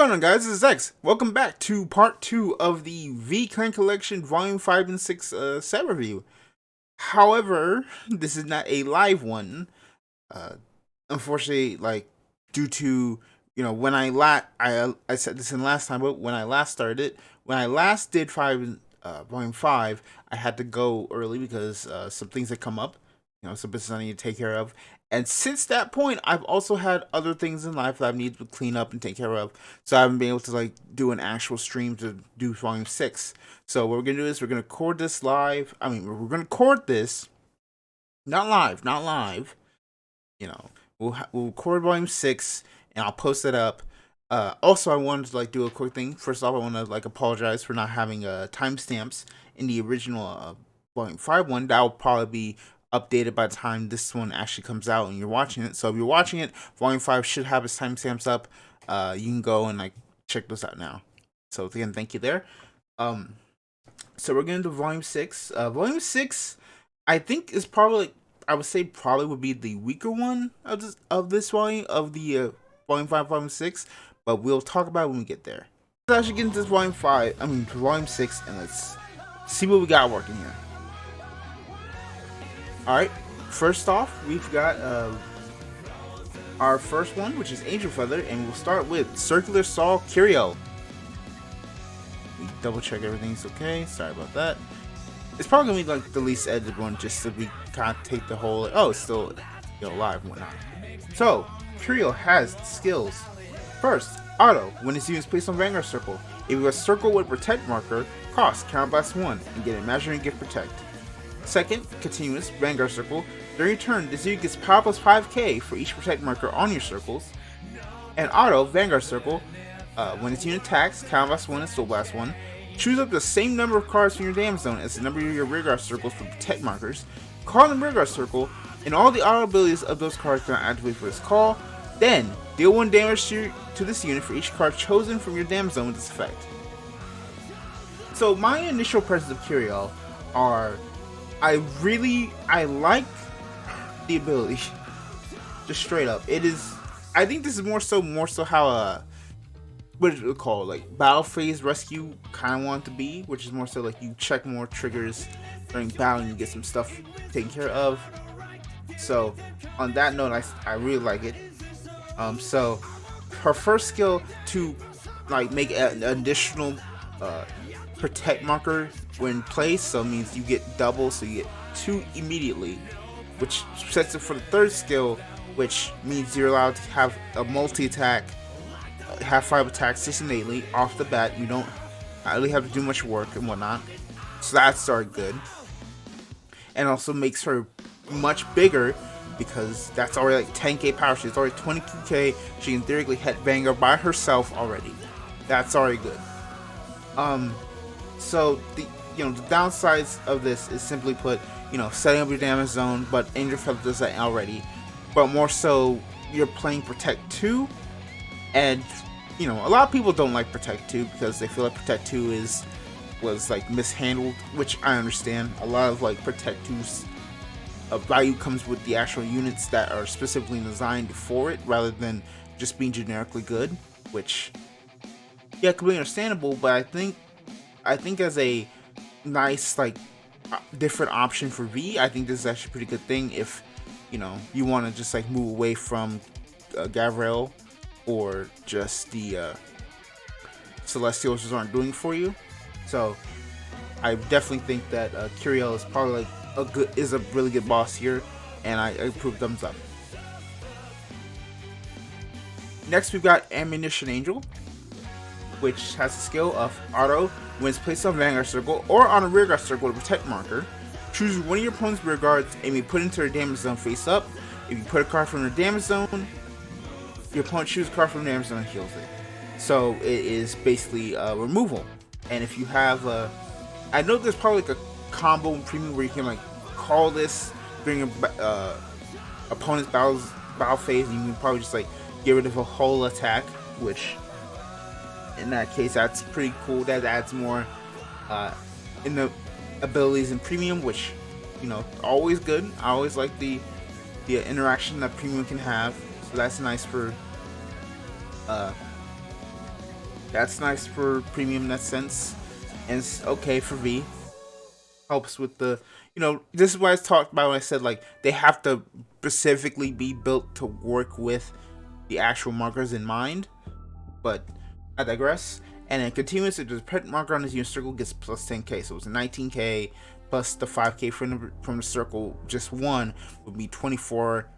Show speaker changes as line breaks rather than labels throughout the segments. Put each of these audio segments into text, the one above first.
What's going on, guys? This is X. Welcome back to part 2 of the V-Clan Collection Volume 5 and 6 set review. However, this is not a live one. Unfortunately, due to, when I said this in last time, but when I last started, when I last did Volume 5, I had to go early because some things had come up, some business I need to take care of. And since that point, I've also had other things in life that I need to clean up and take care of. So I haven't been able to do an actual stream to do Volume 6. So what we're going to do is we're going to record this live. We're going to record this. Not live. We'll record Volume 6 and I'll post it up. Also, I wanted to do a quick thing. First off, I want to apologize for not having timestamps in the original Volume 5 one. That will probably be updated by the time this one actually comes out and you're watching it. So if you're watching it, Volume 5 should have its timestamps up. You can go and check those out now. So again, thank you there. So we're gonna do Volume 6. Volume 6, I think, is probably, I would say, probably would be the weaker one of this volume, of the Volume 5, Volume 6. But we'll talk about it when we get there. Let's actually get into this Volume 6, and let's see what we got working here. Alright, first off, we've got our first one, which is Angel Feather, and we'll start with Circular Saw Curio. We double check everything's okay, sorry about that. It's probably gonna be the least edited one, just so we kind of take the whole, it's still live and whatnot. So, Curio has skills. First, Auto. When its unit is placed on Vanguard Circle, if you have a circle with Protect marker, cost Counterblast 1 and get Imaginary Gift Protect. Second, Continuous Vanguard Circle. During your turn, this unit gets power plus 5k for each Protect marker on your circles. And Auto Vanguard Circle. When its unit attacks, Counterblast 1 and Soul Blast 1. Choose up the same number of cards from your damage zone as the number of your Rearguard circles for Protect markers. Call the Rearguard Circle, and all the auto abilities of those cards cannot activate for this call. Then, deal 1 damage to this unit for each card chosen from your damage zone with this effect. So my initial impressions of Curio are, I like the ability. Just straight up. I think this is more so how what is it called? Battle phase rescue kind of want it to be, which is more so you check more triggers during battle and you get some stuff taken care of. So on that note, I really like it. So her first skill to make an additional Protect marker when placed, so it means you get double, so you get 2 immediately, which sets it for the third skill, which means you're allowed to have a multi-attack, have 5 attacks just innately off the bat. You don't really have to do much work and whatnot, so that's already good. And also makes her much bigger because that's already 10k power. She's already 22k. She can theoretically hit Vanguard by herself already. That's already good. So the downsides of this is simply put, setting up your damage zone, but Angel Feather does that already. But more so, you're playing Protect 2, and a lot of people don't like Protect 2 because they feel like Protect 2 was mishandled, which I understand. A lot of Protect 2's value comes with the actual units that are specifically designed for it, rather than just being generically good, which, yeah, completely understandable. But I think as a nice different option for V, I think this is actually a pretty good thing if you want to just move away from Gavril or just the Celestials just aren't doing it for you. So I definitely think that Curio is probably a really good boss here, and I approve, thumbs up. Next, we've got Ammunition Angel, which has the skill of Auto. When it's placed on Vanguard Circle or on a Rearguard Circle with a Protect marker, choose one of your opponent's rear guards and you put it into their damage zone face up. If you put a card from their damage zone, your opponent chooses a card from their damage zone and heals it. So it is basically removal. And if you have I know there's probably a combo in Premium where you can call this during your opponent's battle phase, and you can probably just get rid of a whole attack, which in that case that's pretty cool. That adds more in the abilities in Premium, which always good. I always like the interaction that Premium can have, so that's nice for That's nice for premium in that sense, and it's okay for V. Helps with the, this is what I talked about when I said like they have to specifically be built to work with the actual markers in mind. But I digress. And then continuous, if the pet marker on the unit circle gets plus 10k, so it's a 19k plus the 5k from the circle, just one would be 24.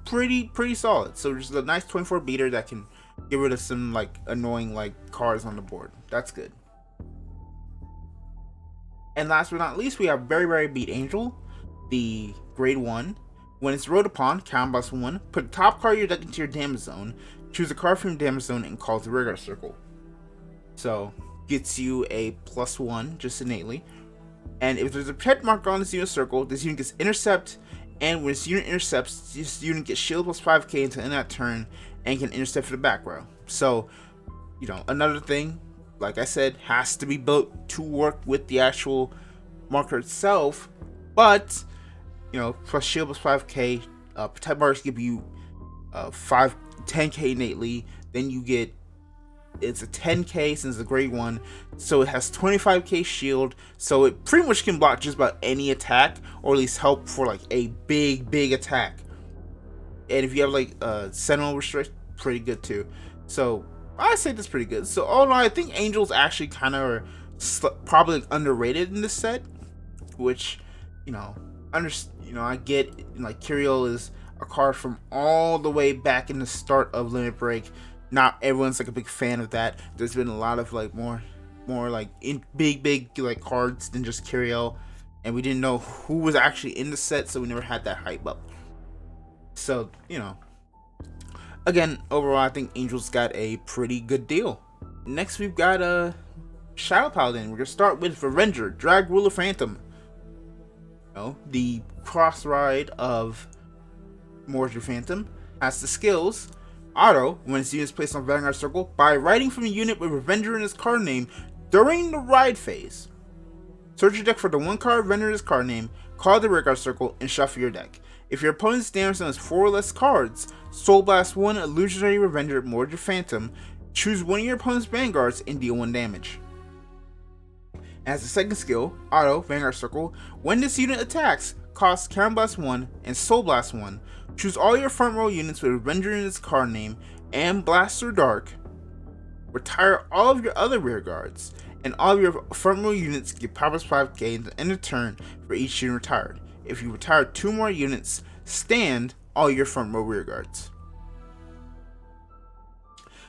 Pretty solid. So just a nice 24 beater that can get rid of some like annoying like cards on the board. That's good. And last but not least, we have very beat Angel, the grade 1. When it's rolled upon, count plus 1, put the top card of your deck into your damage zone, choose a card from your damage zone, and call it the Irregular circle. So, gets you a +1 just innately. And if there's a pet marker on this unit circle, this unit gets intercept, and when this unit intercepts, this unit gets shield plus 5k until end that turn, and can intercept for the back row. So, another thing, like I said, has to be built to work with the actual marker itself, but plus shield plus 5k, protect bars give you 10k innately. Then you get, it's a 10k since the grade 1, so it has 25k shield, so it pretty much can block just about any attack, or at least help for like a big attack. And if you have like Sentinel restrict, pretty good too. So I say that's pretty good. So all in all, I think Angels actually kind of are probably underrated in this set, which I get, like Curiel is a card from all the way back in the start of Limit Break. Not everyone's like a big fan of that. There's been a lot of like more like big like cards than just Curiel, and we didn't know who was actually in the set, so we never had that hype up. So again, overall, I think Angels got a pretty good deal. Next, we've got a Shadow Paladin. We're gonna start with Avenger, Drag Ruler Phantom. The cross ride of Mordred Phantom has the skills. Auto, when its unit is placed on Vanguard circle, by riding from a unit with Avenger in its card name during the ride phase. Search your deck for the one card Avenger in its card name, call the Vanguard circle, and shuffle your deck. If your opponent's damage zone has 4 or less cards, Soul Blast 1 Illusionary Avenger Mordred Phantom, choose one of your opponent's Vanguards and deal 1 damage. As the second skill, Auto, Vanguard Circle, when this unit attacks, costs Counter Blast 1 and Soul Blast 1. Choose all your front row units with Avenger in its card name and Blaster Dark. Retire all of your other rear guards, and all of your front row units get power plus 5k at the end of turn for each unit retired. If you retire 2 more units, stand all your front row rear guards.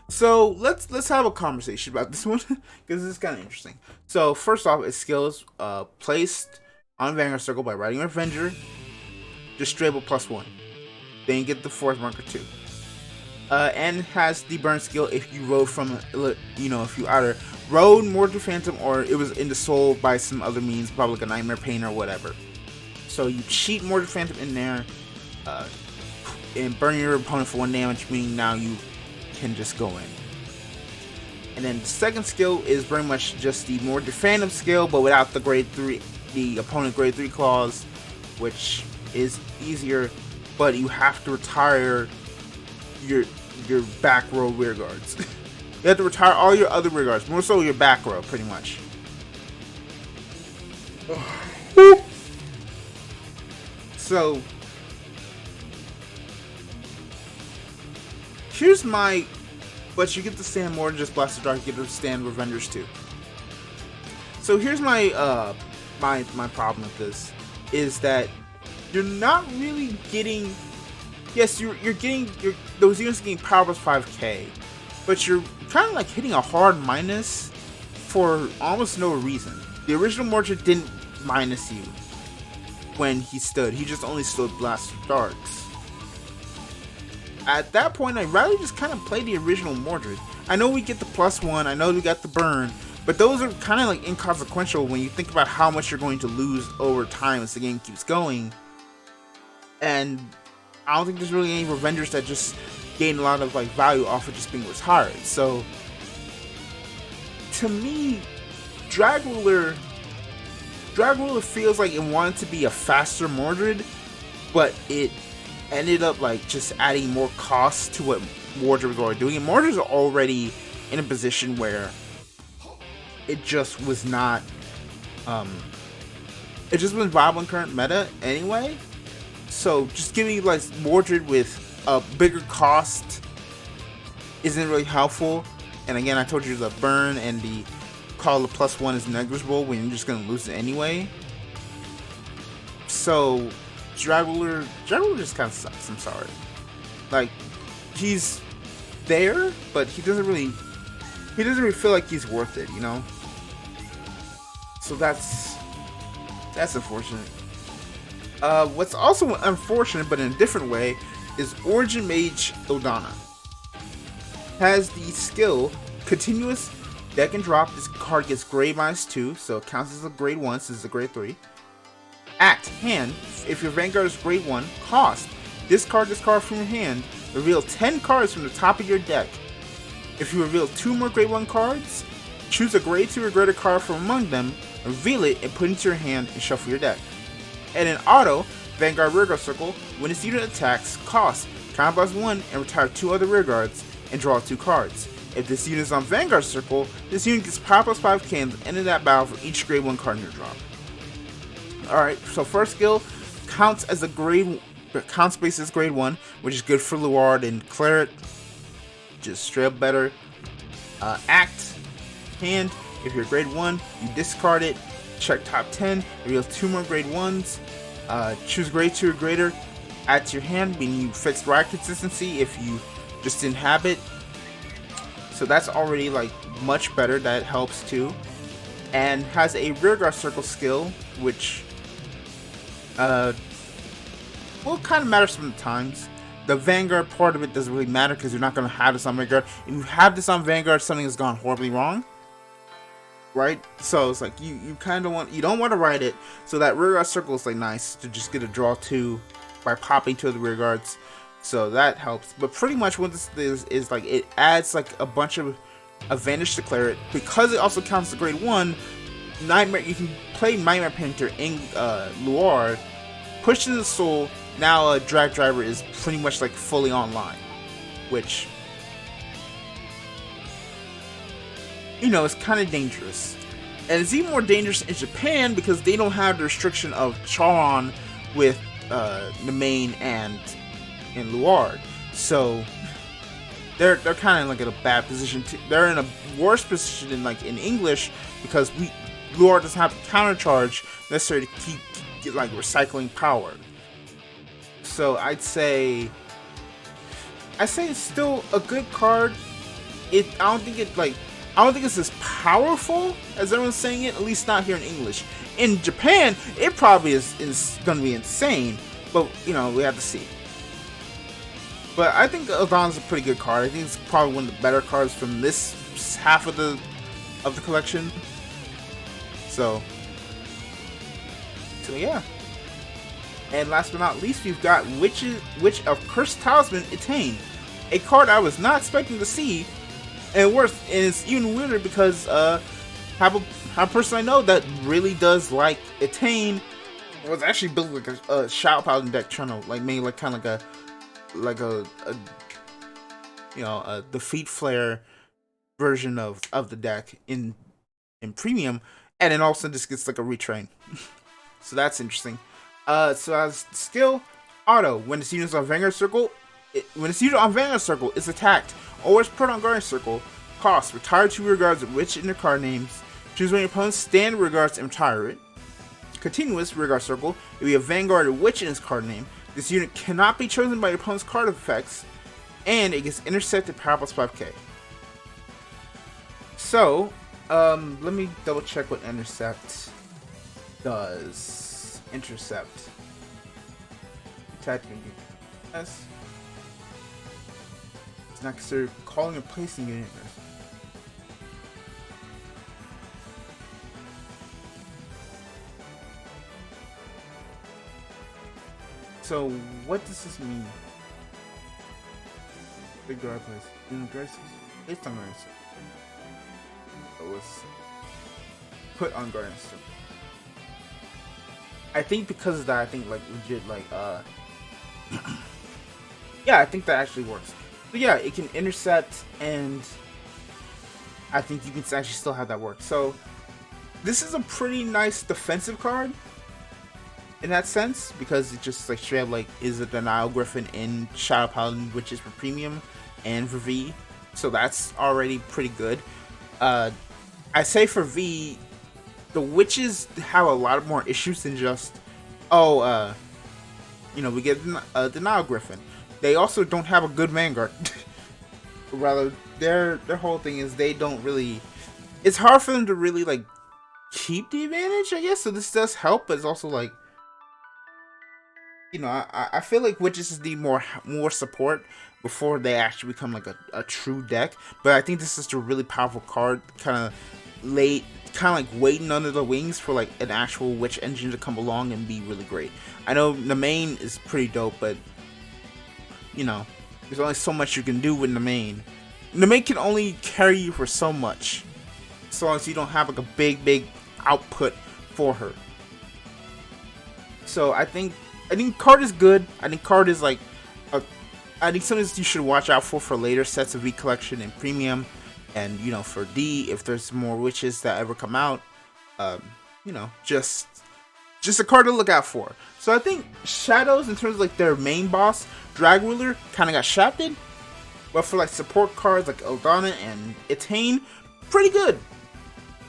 So let's have a conversation about this one because it's kind of interesting. So first off, its skills placed on Vanguard Circle by riding Avenger, just straight up +1. Then you get the 4th marker too. And has the burn skill if you rode from, if you either rode Mordred Phantom or it was in the soul by some other means, probably like a Nightmare Pain or whatever. So you cheat Mordred Phantom in there and burn your opponent for 1 damage, meaning now you can just go in. And then the second skill is very much just the Mordred Phantom skill, but without the grade 3, the opponent grade 3 clause, which is easier, but you have to retire your back row rear guards. You have to retire all your other rear guards, more so your back row, pretty much. So here's but you get to stand more than just Blaster Dark, you get to stand Revengers too. So here's my my problem with this, is that you're not really getting, yes, you're getting those units getting power plus 5k, but you're kind of like hitting a hard minus for almost no reason. The original Mordred didn't minus you when he stood, he just only stood Blaster Darks. At that point, I'd rather just kind of play the original Mordred. I know we get the +1, I know we got the burn, but those are kind of like inconsequential when you think about how much you're going to lose over time as the game keeps going. And I don't think there's really any Revengers that just gain a lot of like value off of just being retired. So to me, Drag Ruler feels like it wanted to be a faster Mordred, but it ended up like just adding more costs to what Mordred was already doing. And Mordred's already in a position where it just was not, it just wasn't viable in current meta anyway. So just giving like Mordred with a bigger cost isn't really helpful. And again, I told you the burn and the call of +1 is negligible when you're just gonna lose it anyway. So Grappler just kind of sucks. I'm sorry. Like, he's there, but he doesn't really feel like he's worth it, you know. So that's unfortunate. What's also unfortunate, but in a different way, is Origin Mage Odana. Has the skill Continuous Deck and Drop. This card gets grade -2, so it counts as a grade 1 since it's a grade 3. Act, hand, if your Vanguard is grade 1, cost. Discard this card from your hand. Reveal 10 cards from the top of your deck. If you reveal 2 more grade 1 cards, choose a grade 2 or greater card from among them, reveal it, and put it into your hand and shuffle your deck. And in auto, Vanguard Rearguard Circle, when this unit attacks, cost, count +1 and retire 2 other rearguards and draw 2 cards. If this unit is on Vanguard Circle, this unit gets power +5 at the end of that battle for each grade 1 card in your drop. Alright, so first skill counts as a grade, counts base as grade 1, which is good for Luard and Claret. Just straight up better. Act, hand, if you're grade 1, you discard it, check top 10, reveal 2 more grade 1s, choose grade 2 or greater, add to your hand, meaning you fixed ride consistency if you just didn't have it. So that's already like much better, that helps too. And has a Rearguard Circle skill, which well, kind of matters sometimes. The Vanguard part of it doesn't really matter because you're not going to have this on Vanguard. If you have this on Vanguard, something has gone horribly wrong, right? So it's like you kind of want, you don't want to write it. So that Rearguard Circle is like nice to just get a draw 2 by popping 2 of the rearguards. So that helps. But pretty much what this is like, it adds like a bunch of advantage to Claret because it also counts as grade 1. Nightmare, you can play Nightmare Painter in Luard, push in the soul. Now a Drag Driver is pretty much like fully online, which, you know, is kind of dangerous. And it's even more dangerous in Japan because they don't have the restriction of Charon with the main and in Luard. So they're kind of like in a bad position. They're in a worse position in like in English because Luard doesn't have to countercharge necessarily to keep like recycling power. So I'd say it's still a good card. I don't think it's as powerful as everyone's saying it. At least not here in English. In Japan, it probably is going to be insane. But you know, we have to see. But I think Odana's a pretty good card. I think it's probably one of the better cards from this half of the collection. So yeah. And last but not least, we've got Witch of Cursed Talisman Attain, a card I was not expecting to see, and worse, and it's even weirder because have a person I know that really does like Attain. Was actually built like a Shout Paladin deck, trying to like maybe like kind of like a you know, a Defeat Flare version of the deck in premium, and then all of a sudden this gets like a retrain. So that's interesting. So as skill, auto, when this unit is on Vanguard Circle, it's attacked. Always put on Guardian Circle. Cost, retire 2 rearguards of which in their card names. Choose when your opponent's stand rearguards and retire it. Continuous Rearguard Circle, if you have Vanguard or Witch in its card name, this unit cannot be chosen by your opponent's card effects, and it gets intercepted power +5k. So, let me double check what intercept does. Intercept. Attacking yes. It's not considered calling or placing unit. So what does this mean? Big guard place. It's on Guardian Circle. It was put on Guardian Circle. I think because of that, I think like legit like yeah, I think that actually works. But yeah, it can intercept and I think you can actually still have that work. So this is a pretty nice defensive card in that sense, because it just like straight up like is a Denial Griffin in Shadow Paladin, which is for premium and for V. So that's already pretty good. I say for V, the witches have a lot more issues than just, we get a Denial Griffin. They also don't have a good Vanguard. Rather, their whole thing is they don't really. It's hard for them to really like keep the advantage, I guess. So this does help, but it's also like, I feel like witches need more support before they actually become like a true deck. But I think this is a really powerful card, kind of like waiting under the wings for like an actual witch engine to come along and be really great. I know the main is pretty dope, but there's only so much you can do with the main. The main can only carry you for so much, so long as you don't have like a big output for her. So I think card is good. I think card is like I think something you should watch out for later sets of V collection and premium, and for D if there's more witches that ever come out. Just a card to look out for. So I think Shadows, in terms of like their main boss, Drag Ruler, kind of got shafted. But for like support cards like Eldana and Etain, pretty good,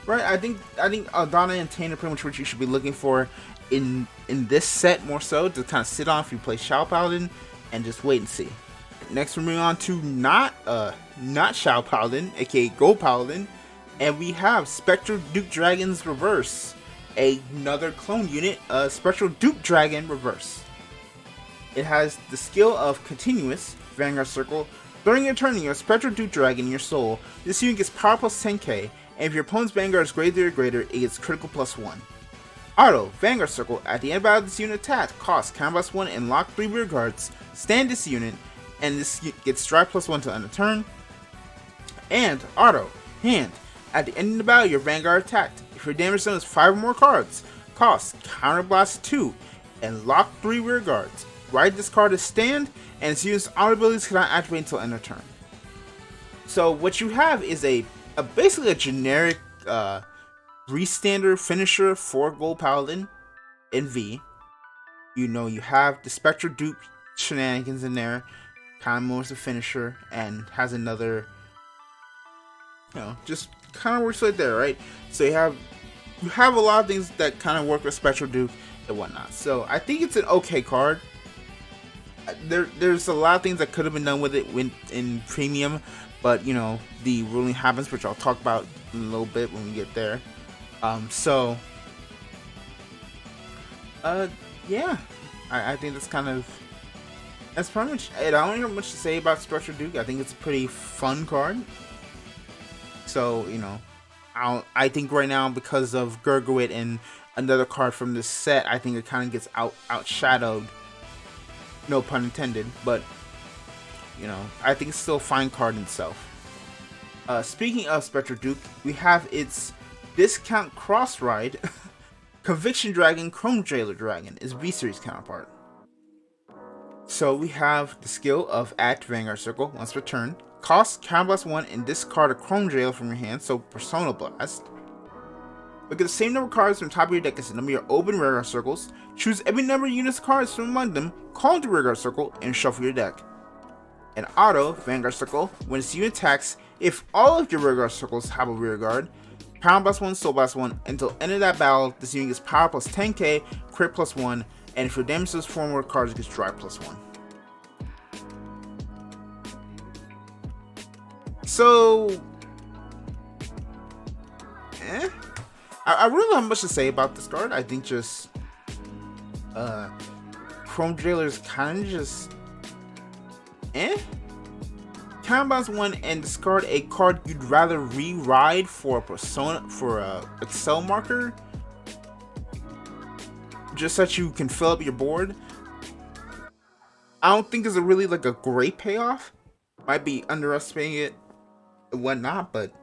right? I think Eldana and Etain are pretty much what you should be looking for in this set, more so to kind of sit on if you play Shadow Paladin and just wait and see. Next, we're moving on to not Shadow Paladin, aka Gold Paladin, and we have Spectral Duke Dragon's Reverse. Another clone unit, Spectral Duke Dragon Reverse. It has the skill of Continuous, Vanguard Circle. During your turn, your Spectral Duke Dragon in your soul, this unit gets power plus 10k, and if your opponent's Vanguard is greater, it gets critical plus 1. Auto, Vanguard Circle. At the end of battle, this unit attack costs counter plus 1 and lock 3 rear guards. Stand this unit, and this gets strike plus 1 to end the turn. And Auto, Hand. At the end of the battle, your Vanguard attacked. If your damage zone is 5 or more cards, costs Counterblast 2 and lock 3 rear guards. Ride this card as stand, and its unit's auto abilities cannot activate until end of turn. So what you have is basically a generic restander finisher for Gold Paladin in V. You have the Spectral Duke shenanigans in there, kind of more as a finisher, and has another, just kind of works right there, right? So you have a lot of things that kind of work with Spectral Duke and whatnot. So I think it's an okay card. There's a lot of things that could have been done with it in premium, but the ruling happens, which I'll talk about in a little bit when we get there. Yeah, I think that's pretty much it. I don't have much to say about Spectral Duke. I think it's a pretty fun card. So I think right now, because of Gurgawit and another card from this set, I think it kind of gets outshadowed. No pun intended, but I think it's still a fine card in itself. Speaking of Spectral Duke, we have its discount cross ride, Conviction Dragon, Chrome Jailer Dragon, is V-Series counterpart. So we have the skill of Add to Vanguard Circle once per turn. Cost Counterblast 1 and discard a Chrome Jailer from your hand, so Persona Blast. Look at the same number of cards from the top of your deck as the number of your open rearguard circles. Choose every number of units cards from among them, call into rearguard circle, and shuffle your deck. And Auto, Vanguard Circle, when this unit attacks, if all of your rearguard circles have a rearguard, Power plus 1, Soul plus 1, until end of that battle, this unit gets power plus 10k, crit plus 1, and if your damage does 4 more cards, it gets drive plus 1. So, I really don't have much to say about this card. I think just Chrome Jailer is kind of just Counterbalance 1 and discard a card you'd rather re-ride for a Excel marker, just so that you can fill up your board. I don't think is a really like a great payoff. Might be underestimating it and whatnot, but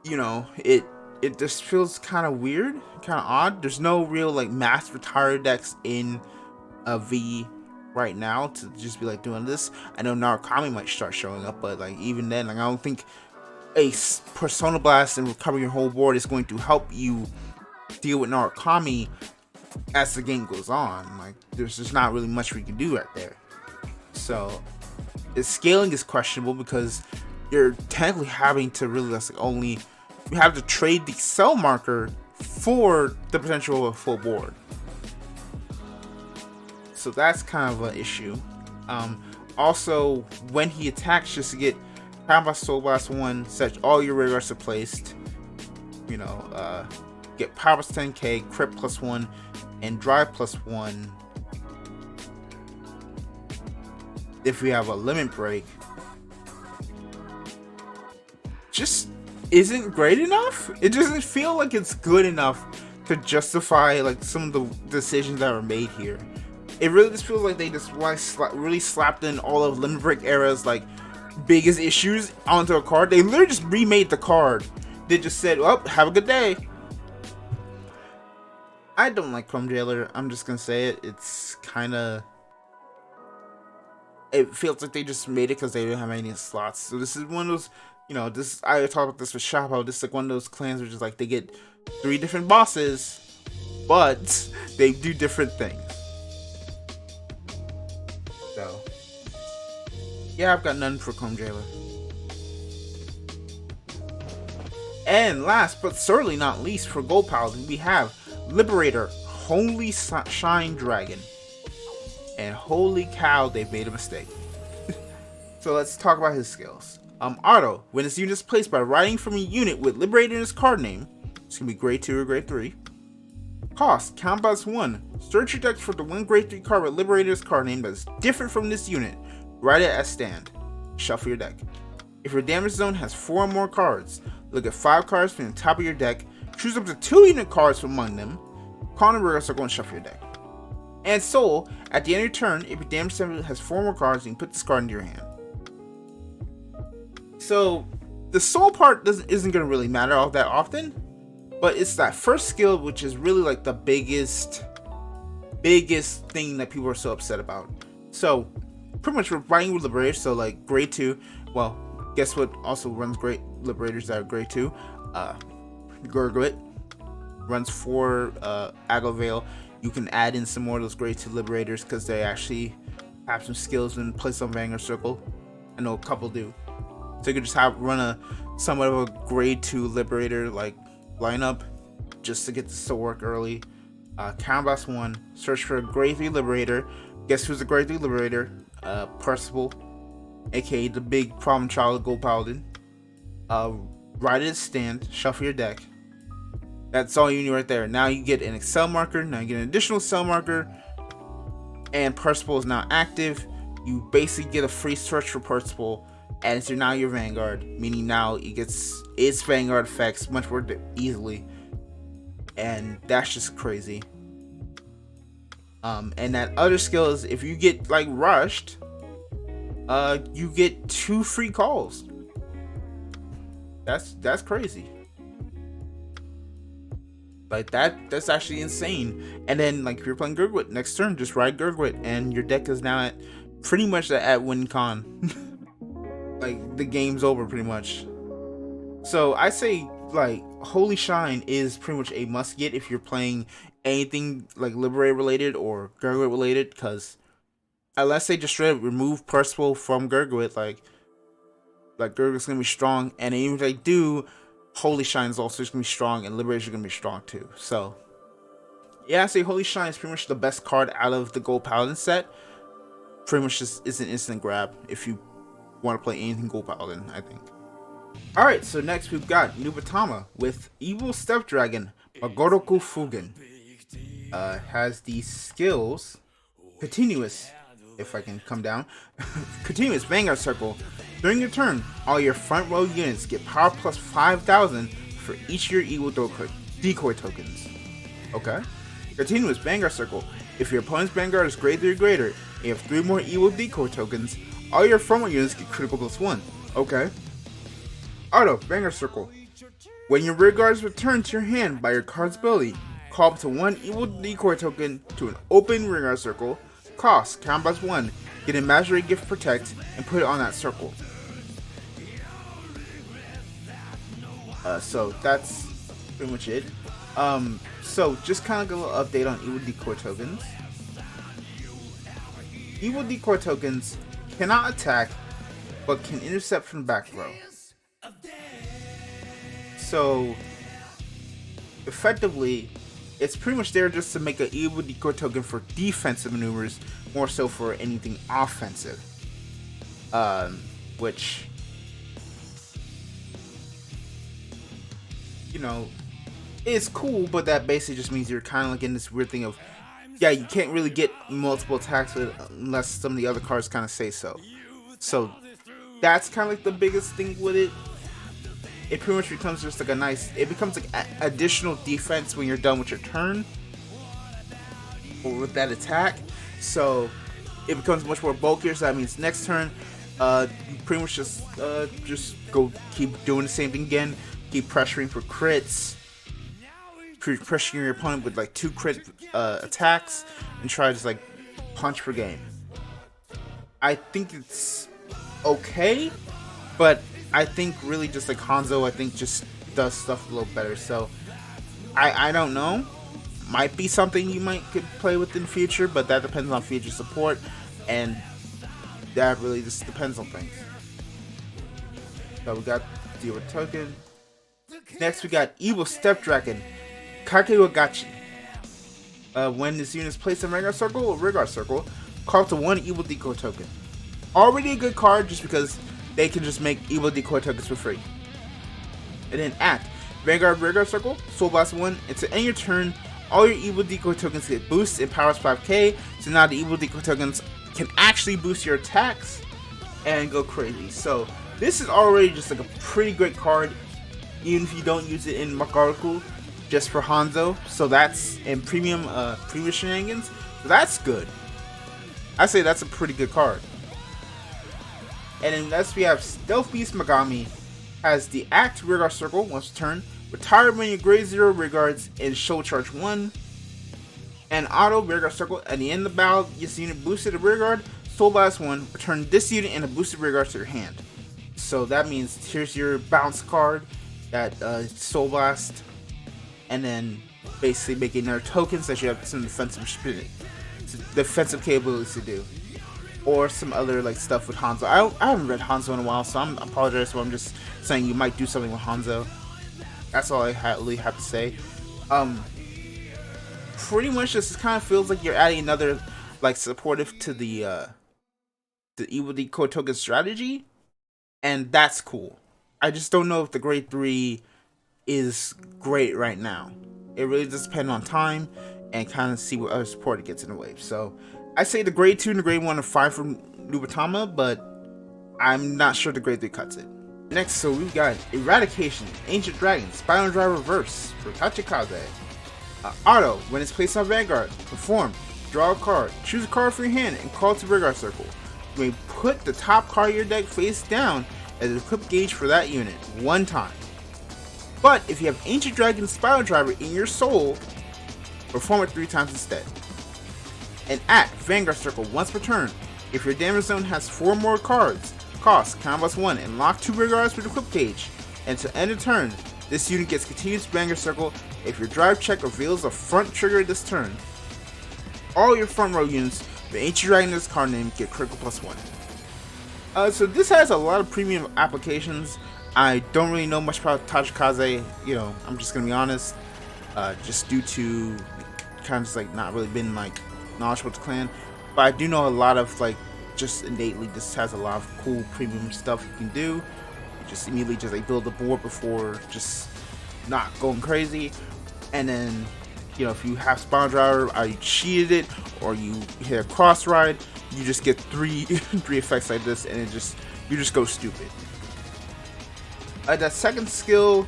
it just feels kind of weird, kind of odd. There's no real like mass retire decks in a V right now to just be like doing this. I know Narukami might start showing up, but like even then, like I don't think Persona Blast and recover your whole board is going to help you deal with Narukami as the game goes on. Like, there's just not really much we can do right there. So the scaling is questionable because you're technically having to really only you have to trade the cell marker for the potential of a full board. So that's kind of an issue. Also, when he attacks, just to get Combat Soul Blast 1, set all your Irregulars are placed. You know, get Power plus 10k, Crit plus 1, and Drive plus 1. If we have a limit break, just isn't great enough. It doesn't feel like it's good enough to justify like some of the decisions that were made here. It really just feels like they just really slapped in all of limit break era's like biggest issues onto a card. They literally just remade the card. They just said, well, have a good day. I don't like Chrome Jailer. I'm just gonna say it. It's kind of... It feels like they just made it because they didn't have any slots. So this is one of those, you know, this, I talked about this with Shoppo. This is like one of those clans which is like they get 3 different bosses, but they do different things. So yeah, I've got none for Chrome Jailer. And last but certainly not least, for Gold Paladin, we have Liberator, Holy Shine Dragon. And holy cow, they've made a mistake. So let's talk about his skills. Auto, when his unit is placed by writing from a unit with Liberator in his card name, it's gonna be grade 2 or grade 3. Cost, count plus 1. Search your deck for the 1 grade 3 card with Liberator's card name that is different from this unit. Write it as stand. Shuffle your deck. If your damage zone has 4 or more cards, look at 5 cards from the top of your deck, choose up to 2 unit cards from among them, call in a regular circle and shuffle your deck. And Soul, at the end of your turn, if your damage zone has 4 more cards, you can put this card into your hand. So the Soul part isn't going to really matter all that often, but it's that first skill which is really like the biggest thing that people are so upset about. So pretty much we're writing with Liberators, so like grade 2. Well, guess what also runs great Liberators that are grade 2? Gurglet runs 4 Agavale. You can add in some more of those grade 2 Liberators because they actually have some skills and place on Vanguard Circle. I know a couple do. So you can just run a somewhat of a grade 2 Liberator like lineup just to get this to work early. Combat 1, search for a grade 3 Liberator. Guess who's the grade 3 Liberator? Percival, aka the big problem child of Gold Paladin. Write it as stand, shuffle your deck. That's all you need right there. Now you get an Excel marker. Now you get an additional cell marker. And Percival is now active. You basically get a free search for Percival. And it's now your Vanguard. Meaning now it gets its Vanguard effects much more easily. And that's just crazy. And that other skill is if you get like rushed, you get 2 free calls. That's crazy. Like that's actually insane. And then like if you're playing Gurgwit next turn, just ride Gurgwit and your deck is now at pretty much at win con. Like the game's over pretty much. So I say like Holy Shine is pretty much a must get if you're playing anything like Liberator related or Gurgwit related, because unless they just straight up remove Percival from Gurgwit, like Gurgwit's gonna be strong, and even if they do, Holy Shine is also going to be strong, and Liberation is going to be strong too. So, yeah, I say Holy Shine is pretty much the best card out of the Gold Paladin set. Pretty much just is an instant grab if you want to play anything Gold Paladin, I think. Alright, so next we've got Nubatama with Evil Step Dragon, Magoroku Fugen. Has these skills, Continuous, if I can come down, Continuous Vanguard Circle. During your turn, all your front row units get power plus 5,000 for each of your evil decoy tokens. Okay. Continuous Vanguard Circle. If your opponent's Vanguard is grade 3 or greater, and you have 3 more evil decoy tokens, all your front row units get critical plus 1. Okay. Auto Vanguard Circle. When your rear guard is returned to your hand by your card's ability, call up to 1 evil decoy token to an open rear guard circle. Cost, count plus 1. Get Imaginary Gift Protect and put it on that circle. So that's pretty much it. So just kind of a little update on evil decoy tokens. Evil decoy tokens cannot attack, but can intercept from back row. So effectively, it's pretty much there just to make an evil decoy token for defensive maneuvers, more so for anything offensive. Which, you know, is cool, but that basically just means you're kind of like in this weird thing of, yeah, you can't really get multiple attacks with unless some of the other cards kind of say so. So that's kind of like the biggest thing with it. It pretty much becomes just like it becomes like additional defense when you're done with your turn or with that attack. So it becomes much more bulkier. So that means next turn, you pretty much just go keep doing the same thing again. Keep pressuring for crits. Pressuring your opponent with like 2 crit attacks and try to just like punch per game. I think it's okay, but I think really just like Hanzo, I think just does stuff a little better. So I don't know. Might be something you could play with in the future, but that depends on future support, and that really just depends on things. So we got deal with token. Next we got Evil Step Dragon, Kakewagachi. When this unit is placed in Vanguard Circle or Irregulars Circle, call up to 1 Evil Decoy token. Already a good card just because they can just make Evil Decoy tokens for free. And then Act. Vanguard Irregulars Circle, Soul Blast 1, and to end your turn, all your Evil Decoy tokens get boosts and powers 5k, so now the Evil Decoy tokens can actually boost your attacks and go crazy. So this is already just like a pretty great card, even if you don't use it in Chronicle, just for Hanzo. So that's in premium shenanigans. So that's good. I say that's a pretty good card. And then next we have Stealth Beast Megami. Has the Act Rearguard Circle once per turn. Retire when you grade 0 Rearguards and Show Charge 1. And Auto Rearguard Circle. At the end of the battle, this unit boosted a Rearguard, Soul Blast 1. Return this unit and a boosted Rearguard to your hand. So that means here's your bounce card, that Soul Blast, and then basically making another tokens that you have some defensive capabilities to do, or some other like stuff with Hanzo. I haven't read Hanzo in a while, so I apologize. So I'm just saying you might do something with Hanzo. That's all I really have to say. Pretty much just kind of feels like you're adding another like supportive to the Evil Decoy token strategy, and that's cool. I just don't know if the grade 3 is great right now. It really just depends on time and kind of see what other support it gets in the wave. So I say the grade 2 and the grade 1 are fine from Nubatama, but I'm not sure the grade 3 cuts it. Next, so we've got Eradication, Ancient Dragon, Spiral Drive Reverse for Tachikaze. Auto, when it's placed on Vanguard, perform, draw a card, choose a card from your hand, and call to Vanguard Circle. You may put the top card of your deck face down as an equip gauge for that unit, 1 time. But if you have Ancient Dragon Spiral Driver in your soul, perform it 3 times instead. And Act Vanguard Circle once per turn. If your damage zone has 4 more cards, cost combos 1 and lock 2 Rearguards with equip gauge. And to end a turn, this unit gets continuous Vanguard Circle if your drive check reveals a front trigger this turn. All your front row units with Ancient Dragon in this card name get critical +1. So this has a lot of premium applications. I don't really know much about Tachikaze, you know, I'm just gonna be honest. Just due to kind of just like not really been like knowledgeable with the clan. But I do know a lot of like just innately this has a lot of cool premium stuff you can do. You just immediately just like build a board before just not going crazy. And then, you know, if you have Spawn Driver, or you cheated it, or you hit a cross ride, you just get three effects like this, and you just go stupid. That second skill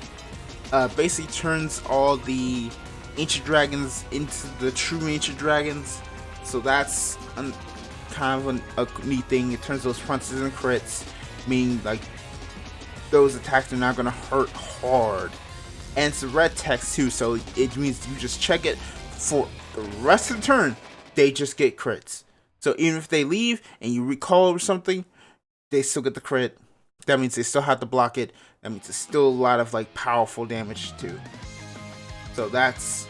basically turns all the Ancient Dragons into the true Ancient Dragons. So that's kind of a neat thing. It turns those fronts into crits, meaning like those attacks are not going to hurt hard. And it's a red text too, so it means you just check it for the rest of the turn, they just get crits. So even if they leave and you recall or something, they still get the crit. That means they still have to block it. That means it's still a lot of like powerful damage too. So that's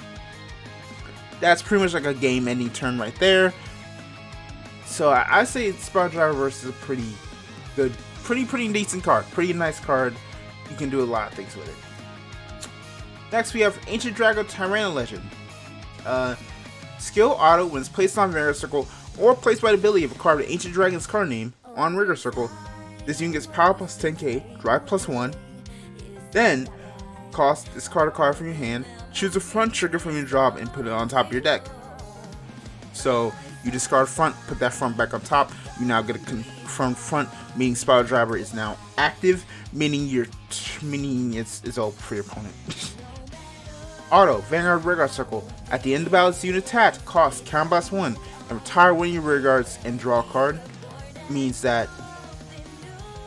pretty much like a game-ending turn right there. So I say Spiral Driver Reverse is a pretty good, pretty decent card, pretty nice card. You can do a lot of things with it. Next we have Ancient Dragon Tyranno Legend. Skill auto when it's placed on Vanguard Circle or placed by the ability of a card with Ancient Dragon's card name on Rigor Circle. This unit gets power plus 10k, drive plus 1. Then, discard a card from your hand, choose a front trigger from your drop, and put it on top of your deck. So, you discard front, put that front back on top. You now get a confirmed front, meaning Spiral Driver is now active, meaning it's all for your opponent. Auto, Vanguard Rigor Circle. At the end of the battle, this unit attack costs counterblast 1 and retire one of your rear guards and draw a card. Means that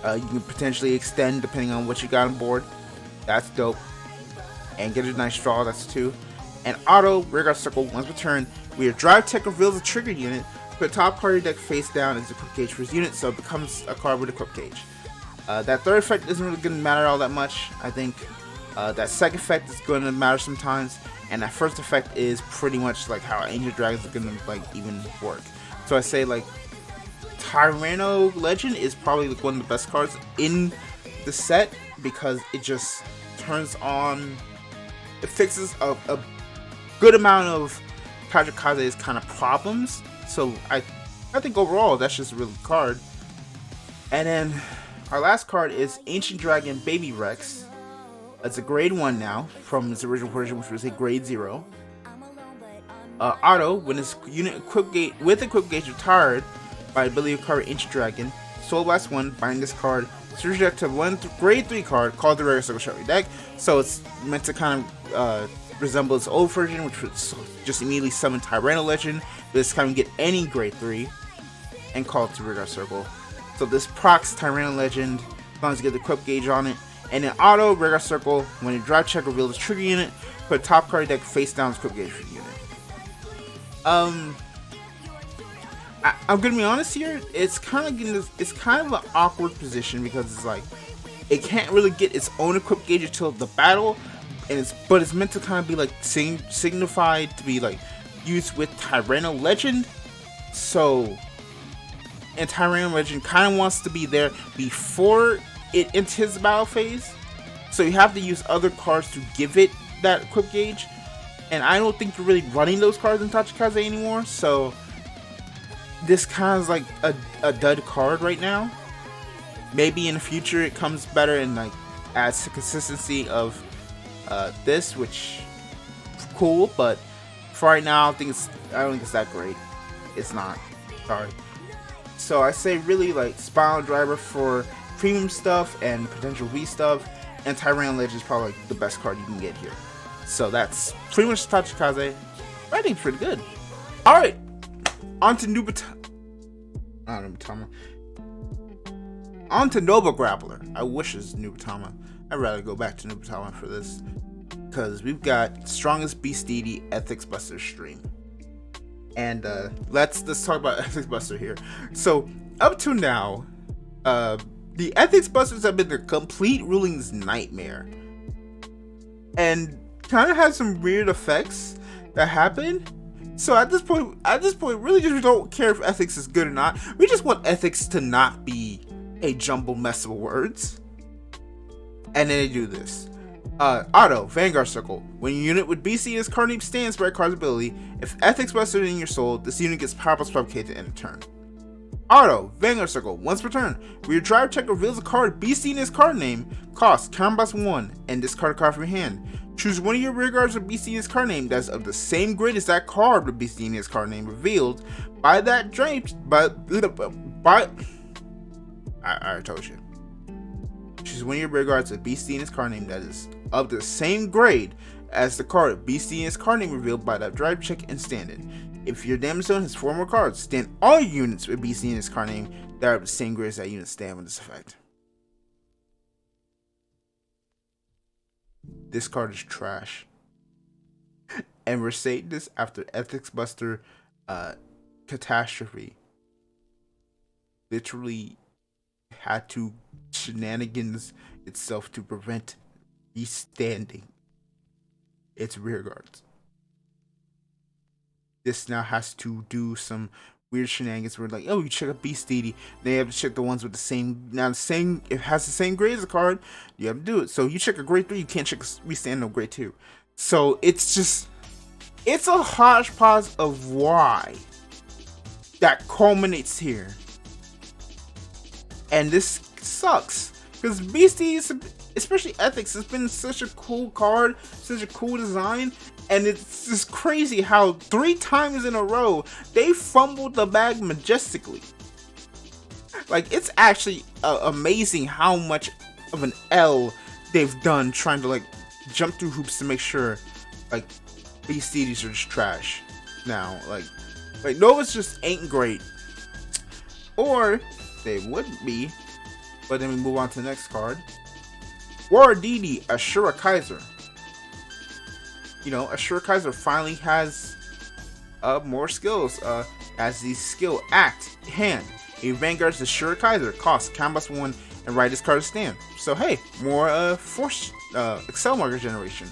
you can potentially extend depending on what you got on board. That's dope. And get a nice draw, that's 2. And auto, Vanguard Circle, once per turn, where your drive tech reveals a trigger unit, put top card of your deck face down as a equip gauge for his unit, so it becomes a card with a equip gauge. That third effect isn't really going to matter all that much. I think that second effect is going to matter sometimes, and that first effect is pretty much like how Ancient Dragons are going to like even work. So I say like Tyranno Legend is probably like one of the best cards in the set because it just turns on, it fixes a good amount of Tachikaze's kind of problems. So I think overall that's just a really good card. And then our last card is Ancient Dragon Baby Rex. It's a grade 1 now from its original version, which was a grade 0. Auto, when this unit equip gauge retired by ability of card Ancient Dragon, Soul Blast 1, bind this card, switch deck to one grade 3 card called the Rare Circle Shuffle deck. So it's meant to kind of resemble its old version, which was just immediately summon Tyranno Legend. This time you get any grade 3 and call it to Rigor Circle. So this procs Tyranno Legend as long as you get the equip gauge on it. And then auto, Rigor Circle, when you drive check reveal this trigger unit, put a top card deck face down as equip gauge for the unit. I'm gonna be honest here. It's kind of an awkward position because it's like it can't really get its own equip gauge until the battle, and it's meant to kind of be like signified to be like used with Tyranno Legend. So, and Tyranno Legend kind of wants to be there before it enters the battle phase. So you have to use other cards to give it that equip gauge, and I don't think you're really running those cards in Tachikaze anymore. So this kind of is like a dud card right now. Maybe in the future it comes better and like adds to consistency of this, which cool, but for right now I don't think it's that great. It's not. Sorry. So I say really like Spiral Driver for premium stuff and potential Wii stuff, and Tyranno Legend is probably like the best card you can get here. So that's pretty much Tachikaze. I think it's pretty good. Alright, on to Nubatama. On to Nova Grappler. I wish it's Nubatama. I'd rather go back to Nubatama for this, because we've got Strongest Beast Deity Ethics Buster stream. And let's talk about Ethics Buster here. So up to now, the Ethics Busters have been the complete ruling's nightmare, and kind of have some weird effects that happen. So at this point, really just don't care if Ethics is good or not. We just want Ethics to not be a jumbled mess of words. And then they do this. Auto, Vanguard Circle. When your unit with BC in its card name stands by a card's ability, if Ethics Buster is in your soul, this unit gets power plus 5k to end a turn. Auto, Vanguard Circle, once per turn. When your drive check reveals a card BC in its card name, costs counterblast 1, and discard a card from your hand. Choose one of your rear guards with BC in its card name that's of the same grade as that card with BC in its card name revealed by that draped I told you. Choose one of your rear guards with BC in its card name that is of the same grade as the card with BC in its card name revealed by that drive check and stand it. If your damage zone has 4 more cards, stand all units with BC in its card name that are of the same grade as that unit stand with this effect. This card is trash. And we're saying this after Ethics Buster Catastrophe literally had to shenanigans itself to prevent restanding its rear guards. This now has to do some weird shenanigans where like, oh, you check a beast deity, they have to check the ones with the same, now the same, it has the same grade as a card, you have to do it. So you check a grade 3, you can't check a restand no grade 2. So it's just, it's a hodgepodge of why that culminates here. And this sucks, because beast deities, especially ethics, has been such a cool card, such a cool design. And it's just crazy how 3 times in a row they fumbled the bag majestically. Like, it's actually amazing how much of an L they've done trying to like jump through hoops to make sure like these deities are just trash now. Like Novas just ain't great, or they wouldn't be. But then we move on to the next card. War Deity Ashura Kaiser. You know, Ashura Kaiser finally has more skills. As the skill Act Hand. A Vanguard's Ashura Kaiser costs canvas 1 and write this card to stand. So hey, more force Excel marker generation.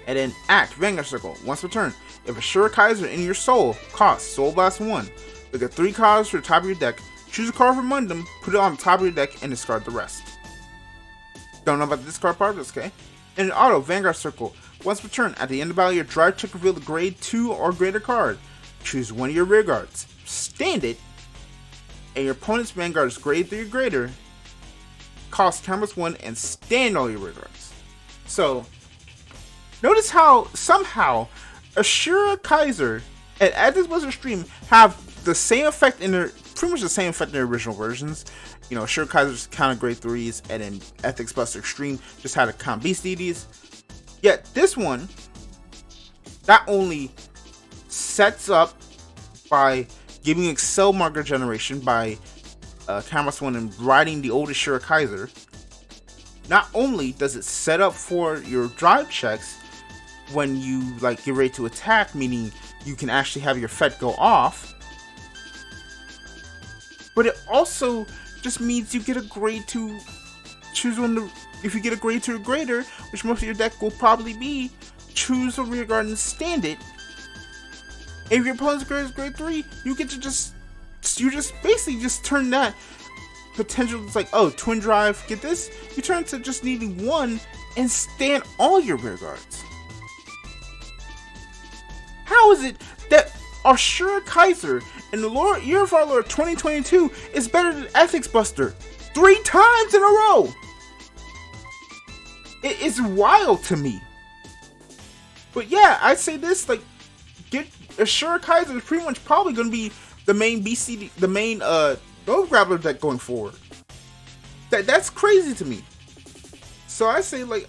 And then Act Vanguard Circle. Once per turn, if Ashura Kaiser in your soul costs Soul Blast 1, look at 3 cards from the top of your deck, choose a card from among them, put it on the top of your deck, and discard the rest. Don't know about this card part, that's okay. In an auto Vanguard Circle. Once per turn, at the end of the battle, your drive check reveal the grade 2 or greater card. Choose one of your rear guards. Stand it, and your opponent's Vanguard is grade 3 or greater. Cost canvas 1 and stand all your rear guards. So, notice how somehow Ashura Kaiser and Ethics Buster Stream have the same effect in their, pretty much the same effect in their original versions. You know, Ashura Kaiser's counted grade 3s, and then Ethics Buster Extreme just had to count beast deities. Yet this one not only sets up by giving Excel marker generation by canvas 1 and riding the old Ashura Kaiser, not only does it set up for your drive checks when you like get ready to attack, meaning you can actually have your Fett go off, but it also just means you get a grade 2, choose one to, if you get a grade 2 or greater, which most of your deck will probably be, choose a rear guard and stand it. If your opponent's grade is grade 3, you get to just basically just turn that potential, it's like, oh, twin drive, get this, you turn to just needing 1 and stand all your rear guards. How is it that Ashura Kaiser in the Year of Our Lord 2022 is better than Ethics Buster 3 times in a row? It is wild to me. But yeah, I'd say this, like, get Ashura Kaiser is pretty much probably going to be the main BCD, the main Grappler deck going forward. That's crazy to me. So I say like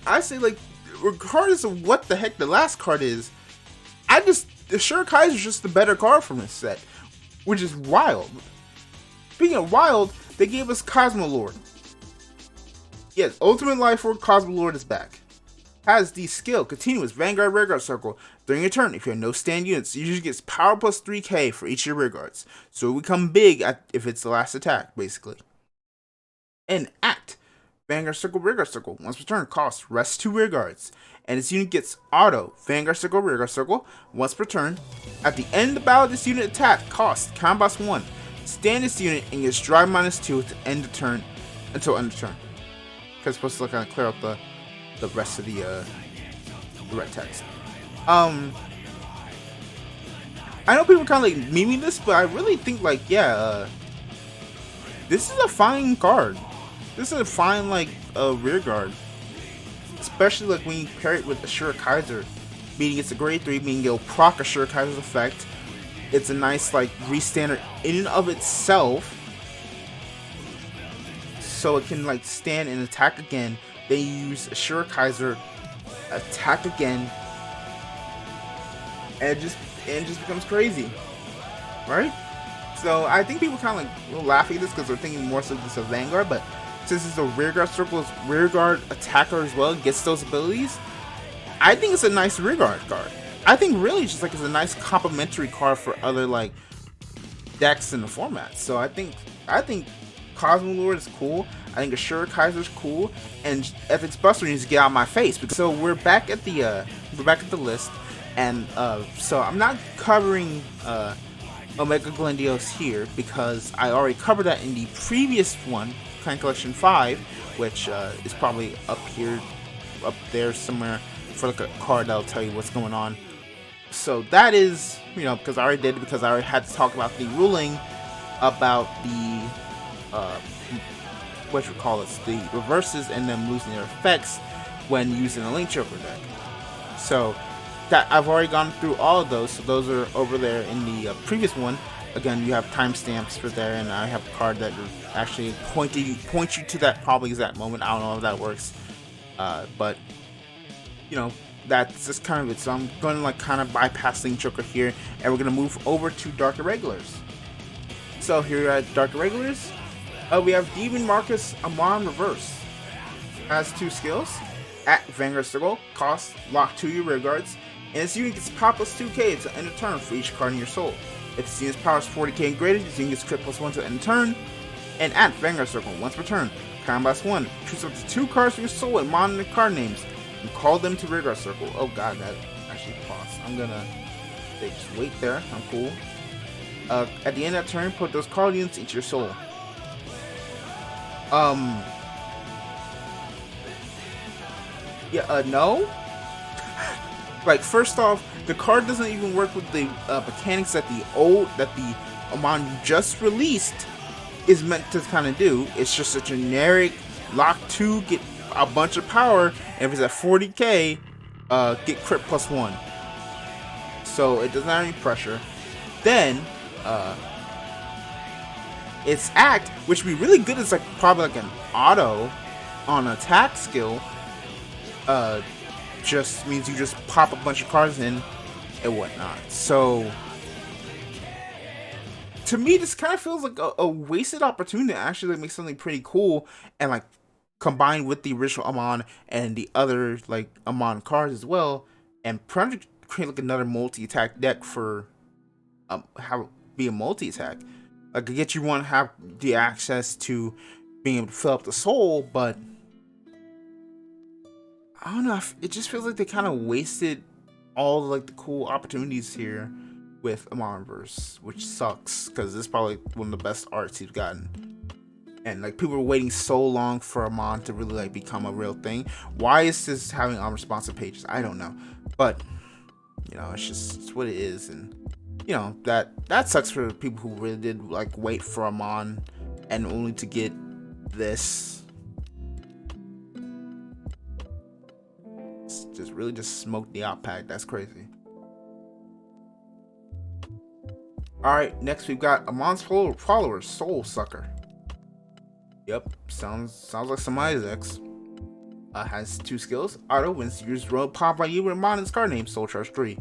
regardless of what the heck the last card is, Ashura Kaiser is just the better card from this set, which is wild. Speaking of wild, they gave us Cosmo Lord. Yes, Ultimate Life Force Cosmo Lord is back. Has the skill Continuous Vanguard Rear Guard Circle. During your turn, if you have no stand units, it usually gets power plus 3k for each of your rear guards. So it will become big if it's the last attack, basically. And Act Vanguard Circle Rear Guard Circle. Once per turn, costs rest 2 rear guards. And this unit gets auto Vanguard Circle Rear Guard Circle once per turn. At the end of the battle, this unit attack costs Combos 1. Stand this unit and gets drive -2 at the end of turn until end of turn. Because it's supposed to kind of clear up the rest of the red text. I know people kind of like memeing this, but I really think like, yeah, this is a fine card. This is a fine like rear guard, especially like when you pair it with Ashura Kaiser, meaning it's a grade 3, meaning it'll proc Ashura Kaiser's effect. It's a nice like restander in and of itself, so it can like stand and attack again. Then you use Ashura Kaiser, attack again, and it just becomes crazy, right? So I think people kind of like will laugh at this because they're thinking more so this is a Vanguard, but since it's a rear guard circle's rear guard attacker as well, gets those abilities, I think it's a nice rear guard card. I think really just like it's a nice complementary card for other like decks in the format. So I think Cosmolord is cool. I think Ashura Kaiser's cool, and Ethics Buster needs to get out of my face. So we're back at the list, and so I'm not covering Omega Glendios here because I already covered that in the previous one, Clan Collection 5, which is probably up there somewhere for like a card that'll tell you what's going on. So that is, because I already did it, because I already had to talk about the ruling about the the reverses and them losing their effects when using a Link Joker deck. So that I've already gone through all of those, so those are over there in the previous one. Again, you have timestamps for there, and I have a card that actually point you to that probably exact moment. I don't know if that works, but that's just kind of it. So I'm going to kind of bypass Link Joker here, and we're going to move over to Dark Irregulars. So here at Dark Irregulars, we have Demon Marcus Amon Reverse. Has 2 skills. At Vanguard Circle, cost, lock 2 your rear guards, and its unit gets power plus 2k to end a turn for each card in your soul. If its unit's power is 40k and greater, its unit gets crit plus 1 to end a turn. And at Vanguard Circle, once per turn, combat 1, choose up to 2 cards from your soul and monitor card names, and call them to Rearguard Circle. Oh god, that actually paused. I'm gonna just wait there. I'm cool. At the end of that turn, put those card units into your soul. No. Like, first off, the card doesn't even work with the mechanics that the Amon you just released is meant to kind of do. It's just a generic lock 2, get a bunch of power, and if it's at 40k, get crit plus 1. So it doesn't have any pressure. Then its act, which would be really good, is like probably like an auto on attack skill. Just means you just pop a bunch of cards in and whatnot. So to me, this kind of feels like a wasted opportunity to actually make something pretty cool and like combine with the original Amon and the other like Amon cards as well, and probably create like another multi-attack deck for be a multi-attack. Like, I get you want to have the access to being able to fill up the soul, but I don't know, it just feels like they kind of wasted all like the cool opportunities here with Amonverse, which sucks because this is probably one of the best arts he's gotten. And like, people were waiting so long for Amon to really like become a real thing. Why is this having unresponsive pages? I don't know, but it's what it is, and that sucks for people who really did like wait for Amon and only to get this. Just smoked the out pack. That's crazy. Alright, next we've got Amon's follower, Soul Sucker. Yep, sounds like somebody's ex. Has 2 skills. Auto, wins use road pop by you with Amon's card name, Soul Charge 3.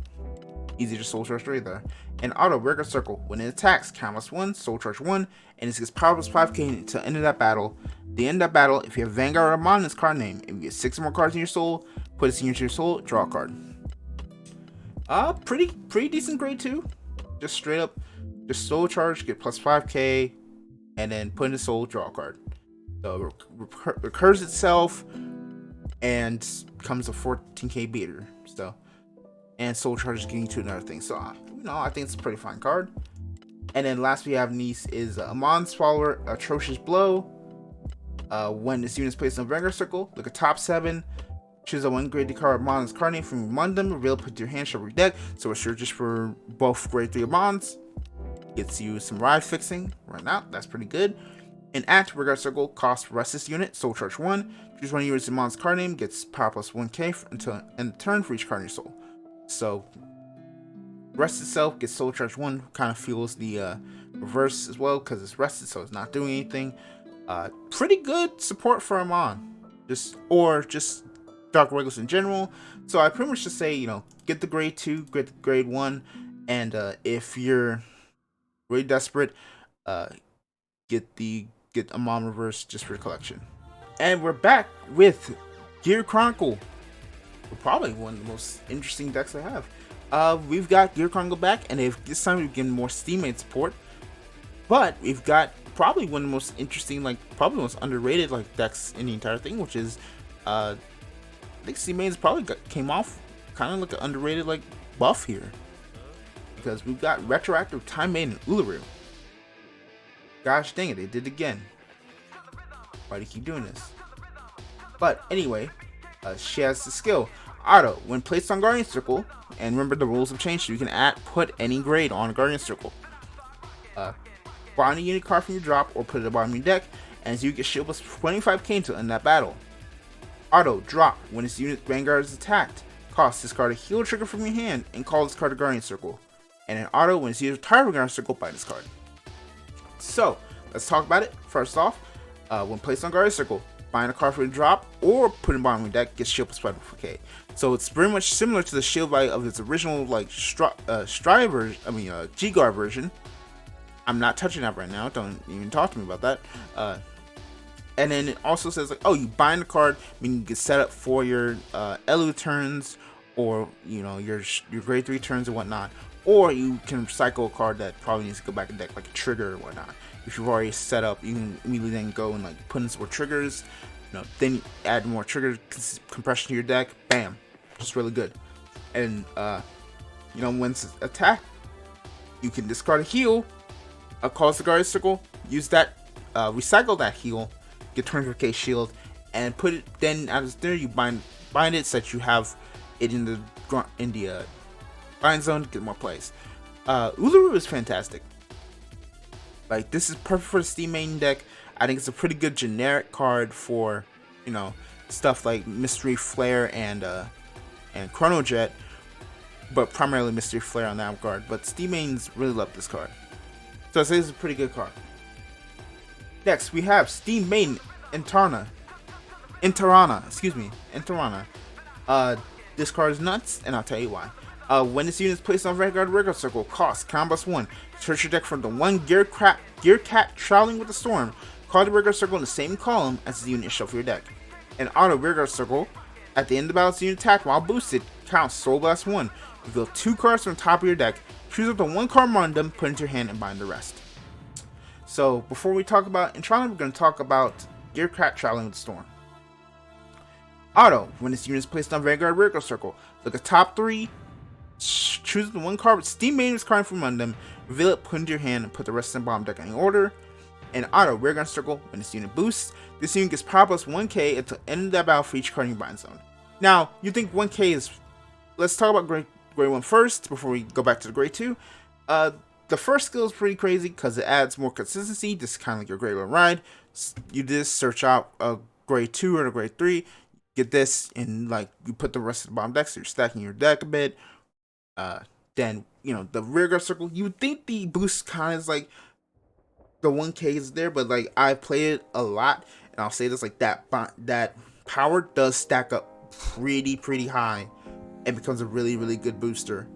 Easy to Soul Charge 3 there. And Auto, Rearguard Circle. When it attacks, count plus 1, Soul Charge 1, and it gets power plus 5k until the end of that battle. The end of that battle, if you have Vanguard or Amon's card name, if you get 6 more cards in your soul, put it into your soul, draw a card. Pretty decent grade 2. Just straight up, just Soul Charge, get plus 5k, and then put in the soul, draw a card. So it recurs itself and becomes a 14k beater. So, and Soul Charge is getting to another thing. So I think it's a pretty fine card. And then last we have Nice is Amon's follower, Atrocious Blow. When this unit is placed in a Vanguard Circle, look at top 7. Choose a 1 grade card Amon's card name from among them. Reveal, put your hand, shuffle your deck. So it's sure just for both grade 3 Amons. Gets you some ride fixing right now. That's pretty good. And at Vanguard Circle, cost rest this unit, Soul Charge 1. Choose 1 of your Amon's card name, gets power plus 1k until end the turn for each card in your soul. So rest itself gets Soul Charge 1, kind of feels the reverse as well because it's rested, so it's not doing anything. Pretty good support for Amon, just Dark Irregulars in general. So I pretty much just say, get the grade 2, get the grade 1, and if you're really desperate, get Amon Reverse just for your collection. And we're back with Gear Chronicle. Probably one of the most interesting decks I have. We've got Gear Chronicle back, and this time we've given more Steammate support. But we've got probably one of the most interesting, like probably the most underrated like decks in the entire thing, which is I think C-Main's probably came off kind of like an underrated like buff here, because we've got retroactive Time Maiden and Uluru. Gosh dang it, they did it again. Why do you keep doing this? But anyway, she has the skill Auto. When placed on Guardian Circle, and remember the rules have changed, so you can put any grade on Guardian Circle. Bind a unit card from your drop or put it at the bottom of your deck, and you get shield plus 25k until end that battle. Auto. Drop. When this unit Vanguard is attacked, cost this card a heal trigger from your hand and call this card to Guardian Circle. And an auto, when it's used retired from Guardian Circle, bind this card. So, let's talk about it. First off, when placed on Guardian Circle, bind a card for a drop or put it in the bottom of your deck, gets shield plus 25k. So it's very much similar to the shield value of its original like G-Guard version. I'm not touching that right now, don't even talk to me about that. And then it also says like, oh, you bind the card, meaning you get set up for your Elu turns, or you know, your grade 3 turns and whatnot, or you can recycle a card that probably needs to go back in deck, like a trigger or whatnot. If you've already set up, you can immediately then go and like put in some more triggers, you know, then add more trigger compression to your deck. Bam, just really good. And you know, when it's attacked, you can discard a heal, cause the Guardian Circle, use that, recycle that heal, get 25k shield, and put it. Then out of there, you bind it so that you have it in the bind zone to get more plays. Uluru is fantastic. Like, this is perfect for the Steam main deck. I think it's a pretty good generic card for, you know, stuff like Mystery Flare and Chrono Jet, but primarily Mystery Flare on that card. But Steam mains really love this card, so I say this is a pretty good card. Next, we have Steam main Interana. This card is nuts, and I'll tell you why. When this unit is placed on Vanguard Regular Circle, cost combo +1. Search your deck from the one Gear Cat traveling with the Storm. Call the Regular Circle in the same column as the unit shuffle your deck. And auto Regular Circle, at the end of the battle, unit attack while boosted, counts Soul Blast 1. You build 2 cards from the top of your deck, choose up to 1 card among them, put it into your hand, and bind the rest. So before we talk about Intrana, we're going to talk about Gear Cat traveling with the Storm. Auto, when this unit is placed on Vanguard Regular Circle, look at top 3. Choose the 1 card with Steam Maiden's card from among them, reveal it, put it into your hand, and put the rest in the bottom deck in any order. And auto, Rearguard Circle, when this unit boosts, this unit gets power plus 1k until end of that battle for each card in your bind zone. Now, you think 1k is... Let's talk about grade 1 first, before we go back to the grade 2. The first skill is pretty crazy, because it adds more consistency, just kind of like your grade 1 ride. You just search out a grade 2 or a grade 3, get this, and like you put the rest of the bottom deck, so you're stacking your deck a bit. Then, you know, the Rearguard Circle, you would think the boost kind of is like the 1k is there, but like I played it a lot, and I'll say this, like that power does stack up pretty high and becomes a really good booster.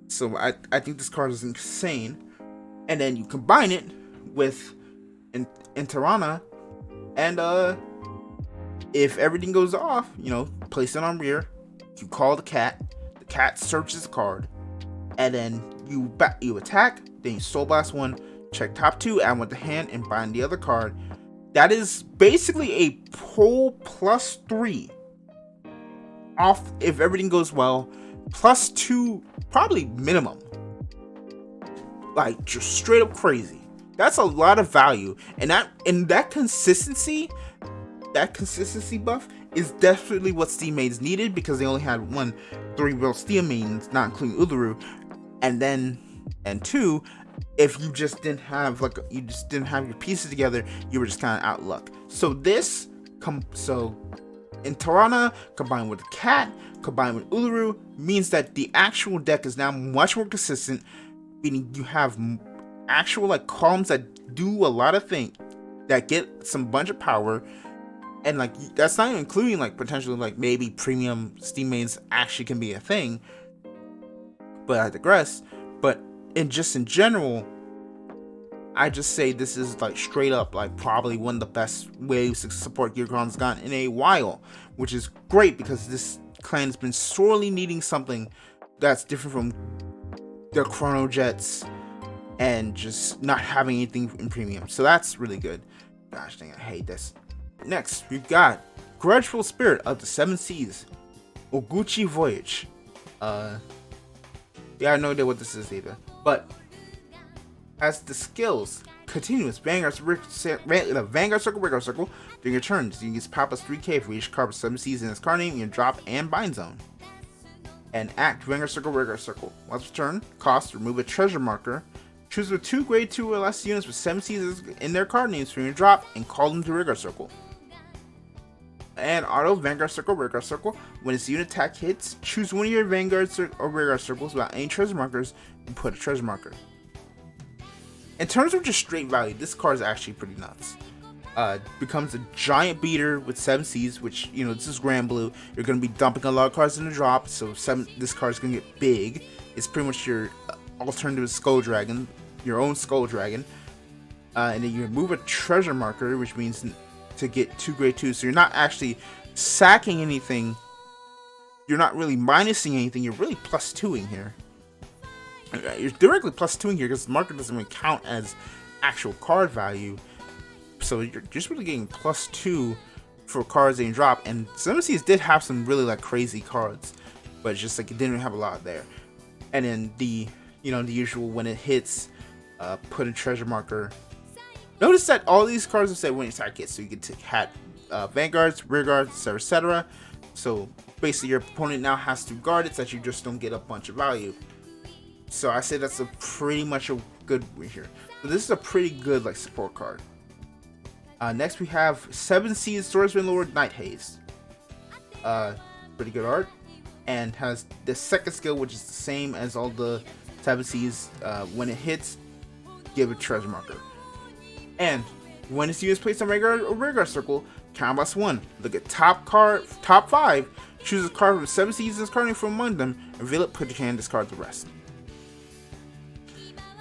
So I think this card is insane. And then you combine it with Interana, and if everything goes off, you know, place it on rear, you call the cat searches the card, and then you attack, then you Soul Blast 1, check top 2, add 1 to hand, and bind the other card. That is basically a pull +3 off if everything goes well, +2 probably minimum. Like, just straight up crazy. That's a lot of value, and that consistency buff is definitely what Steam mains needed, because they only had 3 real Steam mains, not including Uluru, and 2, if you just didn't have your pieces together, you were just kind of out of luck. So Interana combined with the cat, combined with Uluru, means that the actual deck is now much more consistent, meaning you have actual like columns that do a lot of things, that get some bunch of power. And like, that's not even including like potentially like maybe premium Steam mains actually can be a thing, but I digress. But in general, I just say this is like straight up like probably one of the best ways to support GearCon's gotten in a while, which is great, because this clan has been sorely needing something that's different from their Chrono Jets and just not having anything in premium. So that's really good. Gosh dang, I hate this. Next, we've got Grudgeful Spirit of the Seven Seas, Oguchi Voyage. Yeah, I have no idea what this is either. But as the skills continuous Vanguard Circle, Regular Circle during your turns, you can use Papa's 3K for each card with 7 Seas in its card name, your drop and bind zone. And act Vanguard Circle, Regular Circle. Once per turn, cost, remove a treasure marker. Choose with 2 grade 2 or less units with 7 Seas in their card names from your drop and call them to Regular Circle. And auto Vanguard Circle, Regular Circle. When its unit attack hits, choose one of your Vanguard or Regular Circles without any treasure markers and put a treasure marker. In terms of just straight value, this card is actually pretty nuts. Becomes a giant beater with 7 Cs, which, you know, this is Granblue. You're going to be dumping a lot of cards in the drop, so this card is going to get big. It's pretty much your alternative Skull Dragon, your own Skull Dragon. And then you remove a treasure marker, which means to get 2 grade 2. So you're not actually sacking anything. You're not really minusing anything. You're really plus 2ing here. You're directly plus 2ing here because the marker doesn't even count as actual card value. So you're just really getting plus 2 for cards they drop. And some of these did have some really like crazy cards, but it's just like it didn't have a lot there. And then the usual when it hits, put a treasure marker. Notice that all these cards have said when you attack hits, so you get to hat Vanguards, Rearguards, etc. So basically your opponent now has to guard it so that you just don't get a bunch of value. So I say that's pretty much a good win here. So this is a pretty good like support card. Next we have 7 Seas Swordsman Lord Night Haze. Pretty good art, and has the second skill, which is the same as all the 7 Seas. When it hits, give a treasure marker. And when its unit is placed on regular circle, count plus 1. Look at top 5. Choose a card with 7 Seas in its card name from among them. Reveal it. Put your hand. Discard the rest.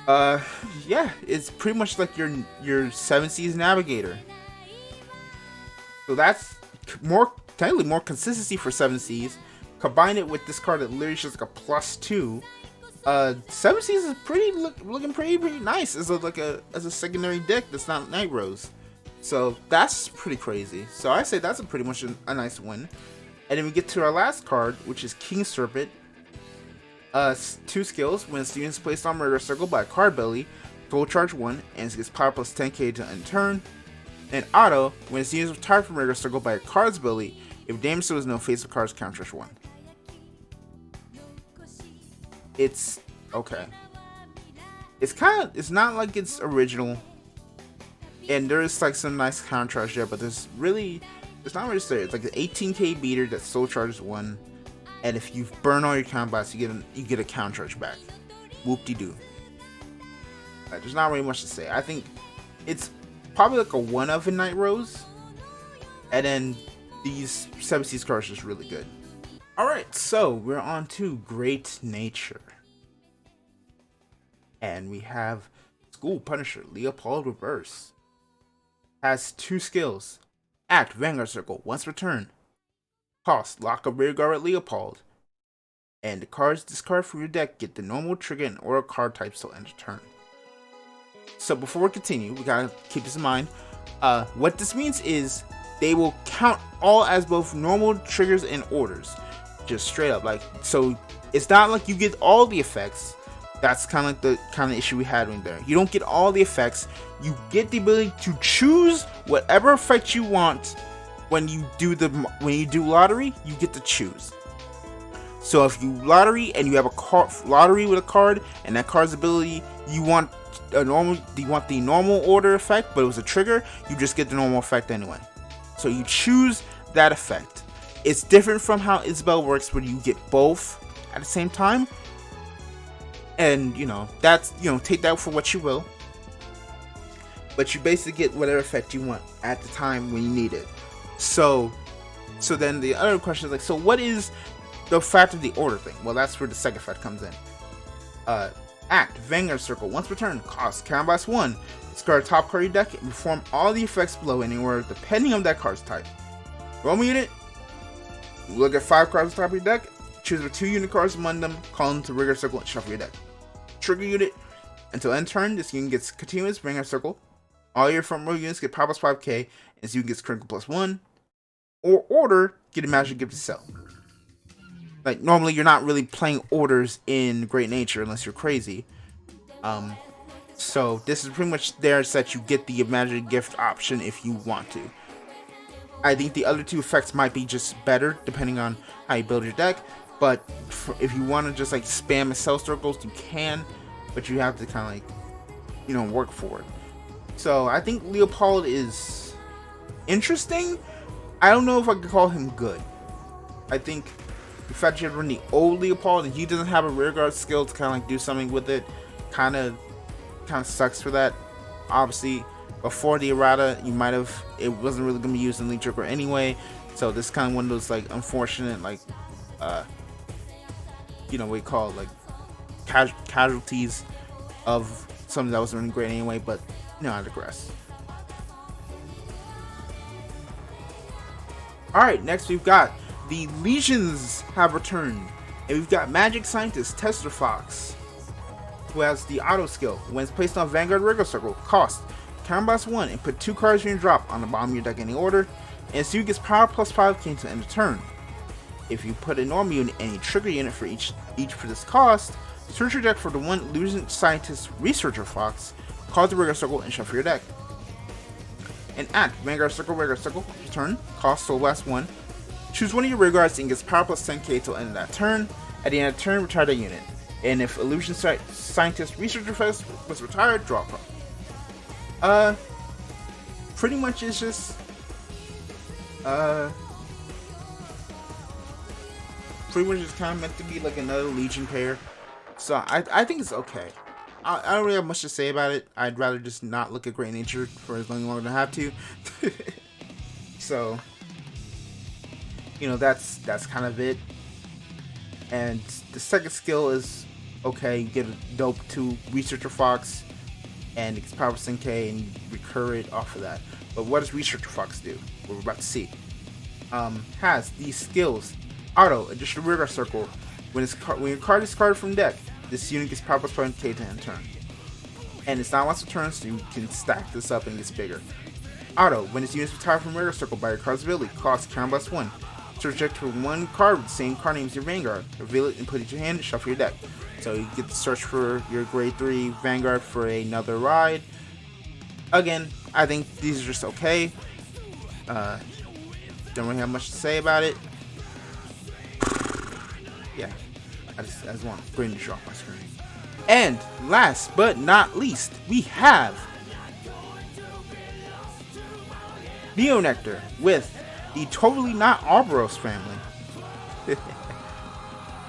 Yeah, it's pretty much like your 7 Seas Navigator. So that's technically more consistency for 7 Seas. Combine it with this card that literally just like a plus 2. 7 Seas is looking pretty nice as a secondary deck that's not Night Rose. So that's pretty crazy. So I say that's pretty much a nice win. And then we get to our last card, which is King Serpent. 2 skills. When its unit is placed on Murder Circle by a card belly, full charge 1, and it gets power plus 10k to end turn. And auto, when its unit is retired from Murder Circle by a card's belly, if damage to is no face of cards, counter 1. It's okay. It's not like it's original, and there is like some nice contrast there, but it's not really there. It's like an 18k beater that soul charges 1. And if you burn all your combats, you get a counter charge back. Whoop-de-doo. There's not really much to say. I think it's probably like a 1 of in Night Rose. And then these 7 Seas cards are just really good. Alright, so we're on to Great Nature. And we have School Punisher, Leopold Reverse. Has 2 skills. Act Vanguard Circle, once per turn. Cost, lock a Rearguard at Leopold. And the cards discard from your deck get the normal trigger and aura card types till end of turn. So before we continue, we gotta keep this in mind. What this means is they will count all as both normal triggers and orders. Just straight up. So it's not like you get all the effects. That's kind of like the issue we had in there. You don't get all the effects. You get the ability to choose whatever effect you want. When you do lottery, you get to choose. So if you lottery and you have a lottery with a card and that card's ability, you want the normal order effect, but it was a trigger, you just get the normal effect anyway. So you choose that effect. It's different from how Isabel works, where you get both at the same time. And that's take that for what you will. But you basically get whatever effect you want at the time when you need it. So then the other question is like, so what is the fact of the order thing? Well, that's where the second effect comes in. Act Vanguard Circle, once per turn, cost combats 1. Discard top card of your deck and perform all the effects below anywhere depending on that card's type. Roll a unit. Look at 5 cards on top of your deck. Choose the 2 unit cards among them. Call them to Vanguard Circle and shuffle your deck. Trigger unit. Until end turn, this unit gets continuous Vanguard Circle. All your front row units get power plus 5k, and this unit gets Chronicle plus 1. Or Order, get a magic gift to sell. Like, normally you're not really playing orders in Great Nature unless you're crazy. So this is pretty much there so that you get the magic gift option if you want to. I think the other two effects might be just better depending on how you build your deck. But if you want to just like spam and sell circles, you can. But you have to kind of like, you know, work for it. So I think Leopold is interesting. I don't know if I could call him good. I think the fact you have to run the old Leopold and he doesn't have a rear guard skill to kind of like do something with it kind of sucks for that. Obviously, before the errata, it wasn't really gonna be used in League Joker anyway. So this is kind of one of those like unfortunate like you know, we call it like casualties of something that wasn't really great anyway. But you know, I digress. All right, next we've got the Legions have returned, and we've got Magic Scientist Tester Fox, who has the auto skill. When it's placed on Vanguard Regular Circle, cost Counterblast 1 and put 2 cards in your drop on the bottom of your deck in any order, and so you gets power plus 5k until end of turn. If you put a normal unit and a trigger unit for each for this cost, search your deck for the one Legion Scientist Researcher Fox, call the Regular Circle, and shuffle your deck. And act Vanguard Circle, Regular Circle, return, cost Soul Blast 1. Choose one of your Rearguards and gets power plus 10k till end of that turn. At the end of the turn, retire that unit. And if Illusion Scientist Researcher Fox was retired, draw a card. Pretty much it's just pretty much just kind of meant to be like another Legion pair. So I think it's okay. I don't really have much to say about it. I'd rather just not look at Great Nature for as long as I have to. So, you know, that's kind of it. And the second skill is okay. You get a dope 2 Researcher Fox, and it gets power 10k, and you recur it off of that. But what does Researcher Fox do? What we're about to see. Has these skills: auto, additional rearguard circle. When your card is discarded from deck, this unit gets power plus 5k to end turn. And it's not once a turn, so you can stack this up and it gets bigger. Auto, when this unit is retired from rearguard circle by your card's ability, costs Counterblast 1. Search deck for one card with the same card name as your Vanguard. Reveal it and put it in your hand and shuffle your deck. So you get to search for your grade 3 Vanguard for another ride. Again, I think these are just okay. Don't really have much to say about it. Yeah, I just want to bring this off my screen. And last but not least, we have Neo Nectar with the totally not Arboros family.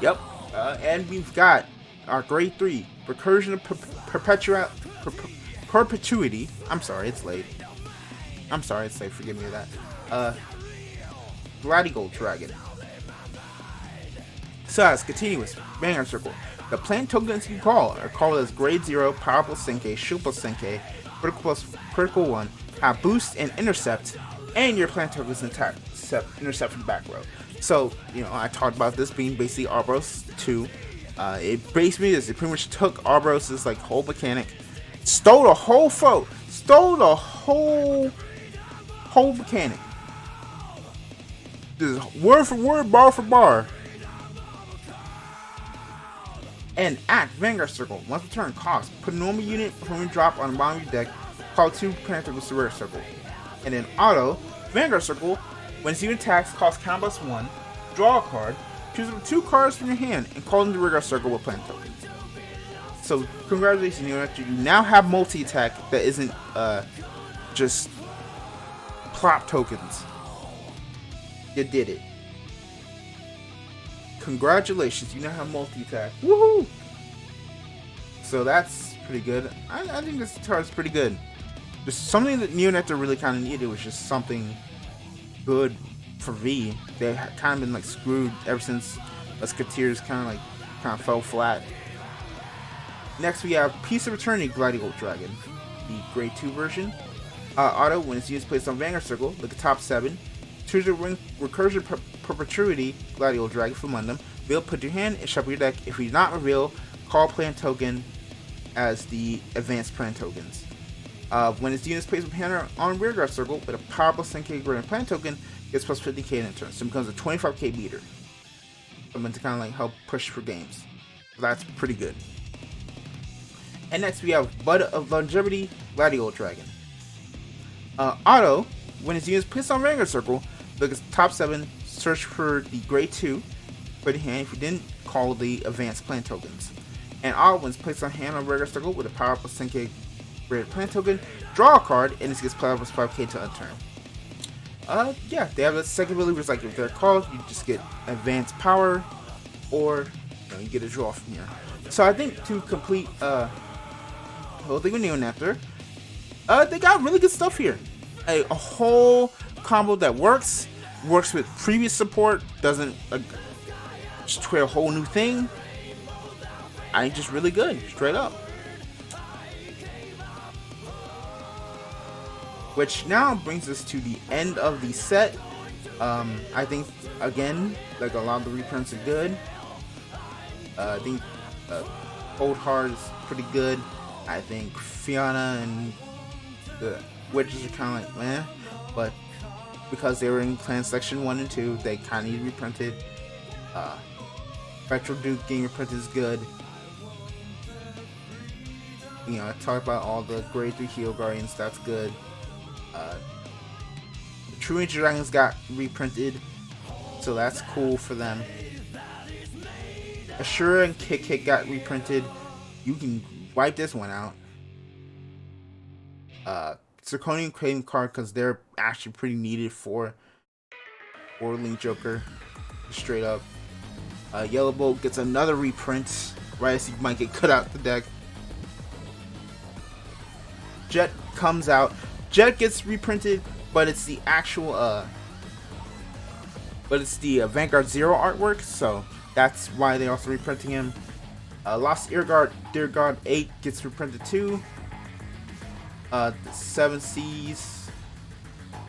Yep, and we've got our grade 3 Recursion of Perpetuity. I'm sorry, it's late. Forgive me of that. Gladigold Dragon. So as continuous Vanguard Circle. The plant tokens you call are called as grade 0, power plus 10k, shield plus 10k, critical 1, have boost and intercept, and your plant tokens intercept from the back row. So, you know, I talked about this being basically Arboros 2. It basically is, it pretty much took Arboros' like whole mechanic, stole the whole mechanic. This is word for word, bar for bar. And act Vanguard Circle. Once per turn, cost. Put a normal unit from your drop on the bottom of your deck. Call 2 plant tokens to Vanguard Circle. And then auto Vanguard Circle. When this unit attacks, cost Counterblast 1. Draw a card. Choose 2 cards from your hand and call them to Vanguard Circle with plant tokens. So congratulations, you now have multi-attack that isn't just plop tokens. You did it. Congratulations, you now have multi-attack. Woohoo! So that's pretty good. I think this card's pretty good. Just something that Neo Nectar really kind of needed was just something good for V. They had kind of been like screwed ever since Musketeers kind of fell flat. Next we have Piece of Eternity Gladigold Dragon, the grade 2 version. Auto, when its unit is placed on Vanguard Circle, look at top 7. Choose a Recursion Perpetuity Gladigold Dragon from among them. Reveal, put your hand, and shuffle your deck. If you do not reveal, call plant token as the advanced plan tokens. When its units placed with hand on rearguard circle with a powerful 10k greater plan token, gets plus 50k in turn, so it becomes a 25k meter. Something to kind of like help push for games. So that's pretty good. And next we have Bud of Longevity, Gladiol Dragon. Auto, when its units placed on Vanguard circle, look at top 7, search for the grade 2, put it in hand if you didn't call the advanced plan tokens. And auto, when it's placed on hand on Vanguard circle with a power plus 10k greater plan token, draw a card and it gets power plus 5k to unturn. Yeah, they have a second ability which is like if they're called, you just get advanced power, or you get a draw from here. So I think to complete the whole thing with Nectar, they got really good stuff here. A whole combo that works with previous support, doesn't just create a whole new thing. I think just really good, straight up. Which now brings us to the end of the set. I think again, like a lot of the reprints are good. I think Old Heart is pretty good. I think Fiona and the Witches are kind of like meh, but because they were in Clan Section 1 and 2, they kind of need reprinted. Spectral Duke getting reprinted is good. I talked about all the grade 3 Heal Guardians, that's good. The True Ancient Dragons got reprinted, so that's cool for them. Ashura and Kick got reprinted. You can wipe this one out. Zirconian Craving card because they're actually pretty needed for Link Joker. Straight up. Yellow Bolt gets another reprint right as he might get cut out the deck. Jet comes out. Jet gets reprinted, but it's the actual Vanguard 0 artwork, so that's why they're also reprinting him. Lost Dear God 8 gets reprinted too. The 7 Seas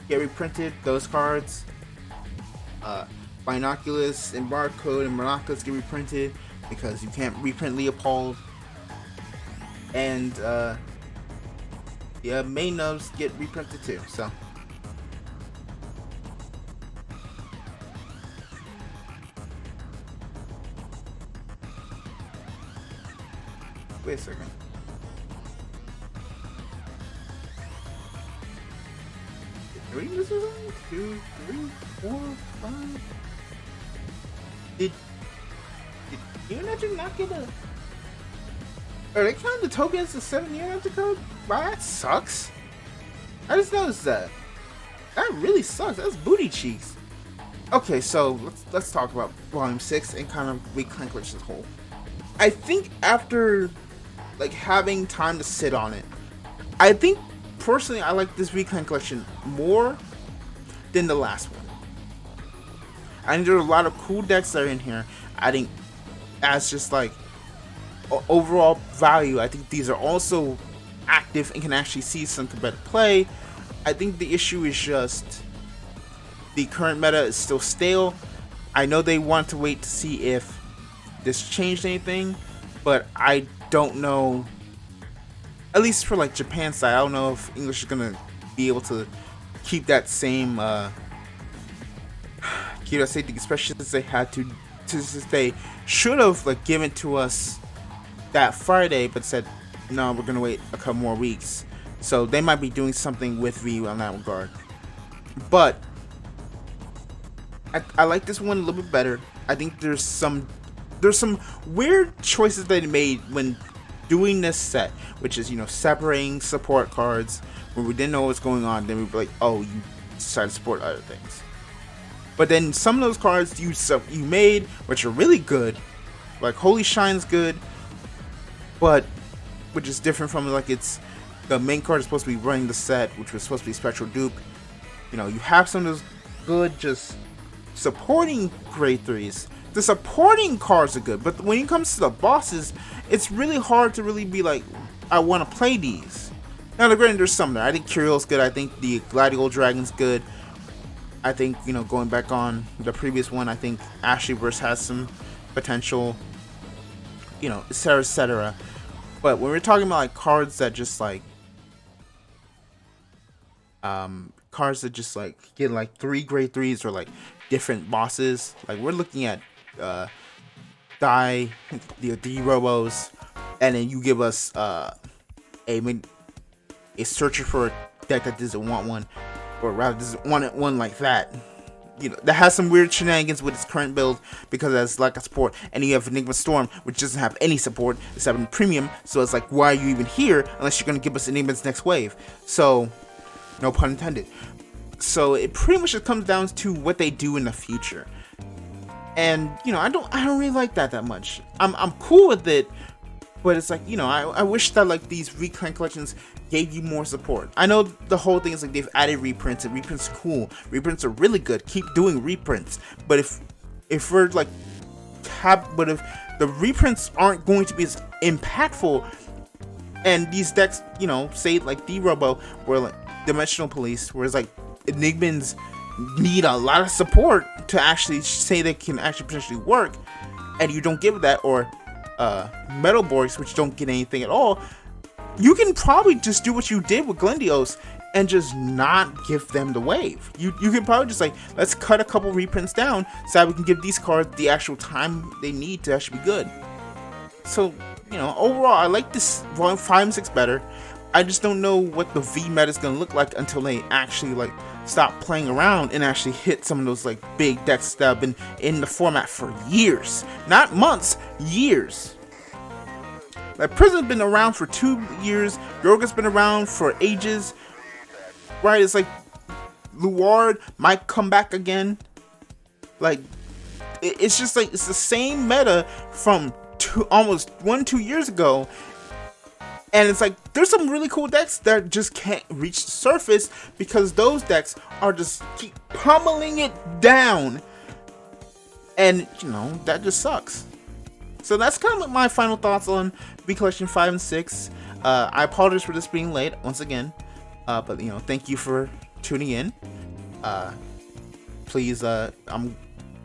get reprinted, those cards. Binoculus and Barcode and Monoculus get reprinted because you can't reprint Leopold. And main nubs get reprinted too, so. Wait a second. Three missiles? 2, 3, 4, 5. Did United not get a? Are they counting the tokens as 7 United code? Wow, that sucks. I just noticed that. That really sucks. That's booty cheeks. Okay, so let's talk about Volume 6 and kind of reclaim as a whole. I think after like having time to sit on it, I think personally I like this Reclaim collection more than the last one. I think there are a lot of cool decks that are in here. I think as just like overall value, I think these are also active and can actually see some competitive play. I think the issue is just the current meta is still stale. I know they want to wait to see if this changed anything, but I don't know. At least for like Japan side, I don't know if English is gonna be able to keep that same safety, especially since they had to since they should have like given to us that Friday, but said no, we're gonna wait a couple more weeks. So they might be doing something with VU on that regard. But I like this one a little bit better. I think there's some weird choices they made when doing this set, which is separating support cards when we didn't know what's going on. Then we'd be like, oh, you decided to support other things. But then some of those cards you made, which are really good, like Holy Shine's good, but which is different from like it's the main card is supposed to be running the set, which was supposed to be Spectral Dupe. You have some of those good just supporting grade 3s. The supporting cards are good, but when it comes to the bosses, it's really hard to really be like, I want to play these. Now, granted, there's some there. I think Curiel's good. I think the Gladiol Dragon's good. I think, going back on the previous one, I think Ashley Burst has some potential, etc., etc. But when we're talking about like cards that just like get like 3 grade 3s or like different bosses, like we're looking at the D-Robos, and then you give us a searcher for a deck that doesn't want one, or rather doesn't want one like that. You know, that has some weird shenanigans with its current build because it has lack of support, and you have Enigma Storm, which doesn't have any support, it's having premium, so it's like, why are you even here unless you're gonna give us Enigma's next wave? So, no pun intended. So it pretty much just comes down to what they do in the future. And, you know, I don't really like that much. I'm cool with it, but it's like, you know, I wish that like these reclaim collections gave you more support. I know the whole thing is like they've added reprints, and reprints are cool. Reprints are really good. Keep doing reprints. But if we're like but if the reprints aren't going to be as impactful, and these decks, you know, say like D-Robo, where like Dimensional Police, whereas like Enigmans need a lot of support to actually say they can actually potentially work, and you don't give that, or Metalborgs, which don't get anything at all, you can probably just do what you did with Glendios and just not give them the wave. You can probably just like, let's cut a couple reprints down so that we can give these cards the actual time they need to actually be good. So, you know, overall, I like this Volume 5 and 6 better. I just don't know what the V meta is going to look like until they actually like stop playing around and actually hit some of those like big decks that have been in the format for years. Not months, years. Like Prism's been around for 2 years, Yoga's been around for ages, right? It's like Luard might come back again. Like, it's just like, it's the same meta from almost 1-2 years ago. And it's like, there's some really cool decks that just can't reach the surface because those decks are just keep pummeling it down. And, you know, that just sucks. So that's kind of my final thoughts on V Collection 5 and 6. I apologize for this being late once again. But, you know, thank you for tuning in. Please, I'm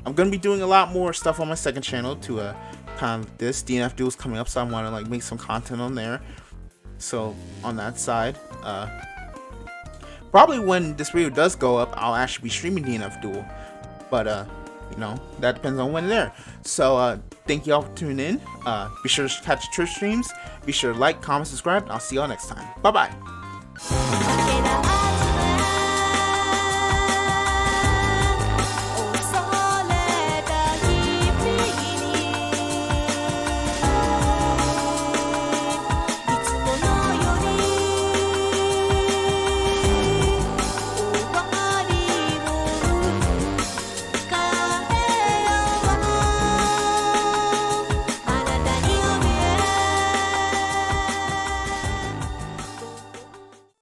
going to be doing a lot more stuff on my second channel to kind of this. DNF Duel's coming up, so I want to like make some content on there. So on that side, probably when this video does go up, I'll actually be streaming DNF Duel. But you know, that depends on when they're. So thank you all for tuning in. Be sure to catch Twitch streams. Be sure to like, comment, subscribe, and I'll see y'all next time. Bye bye.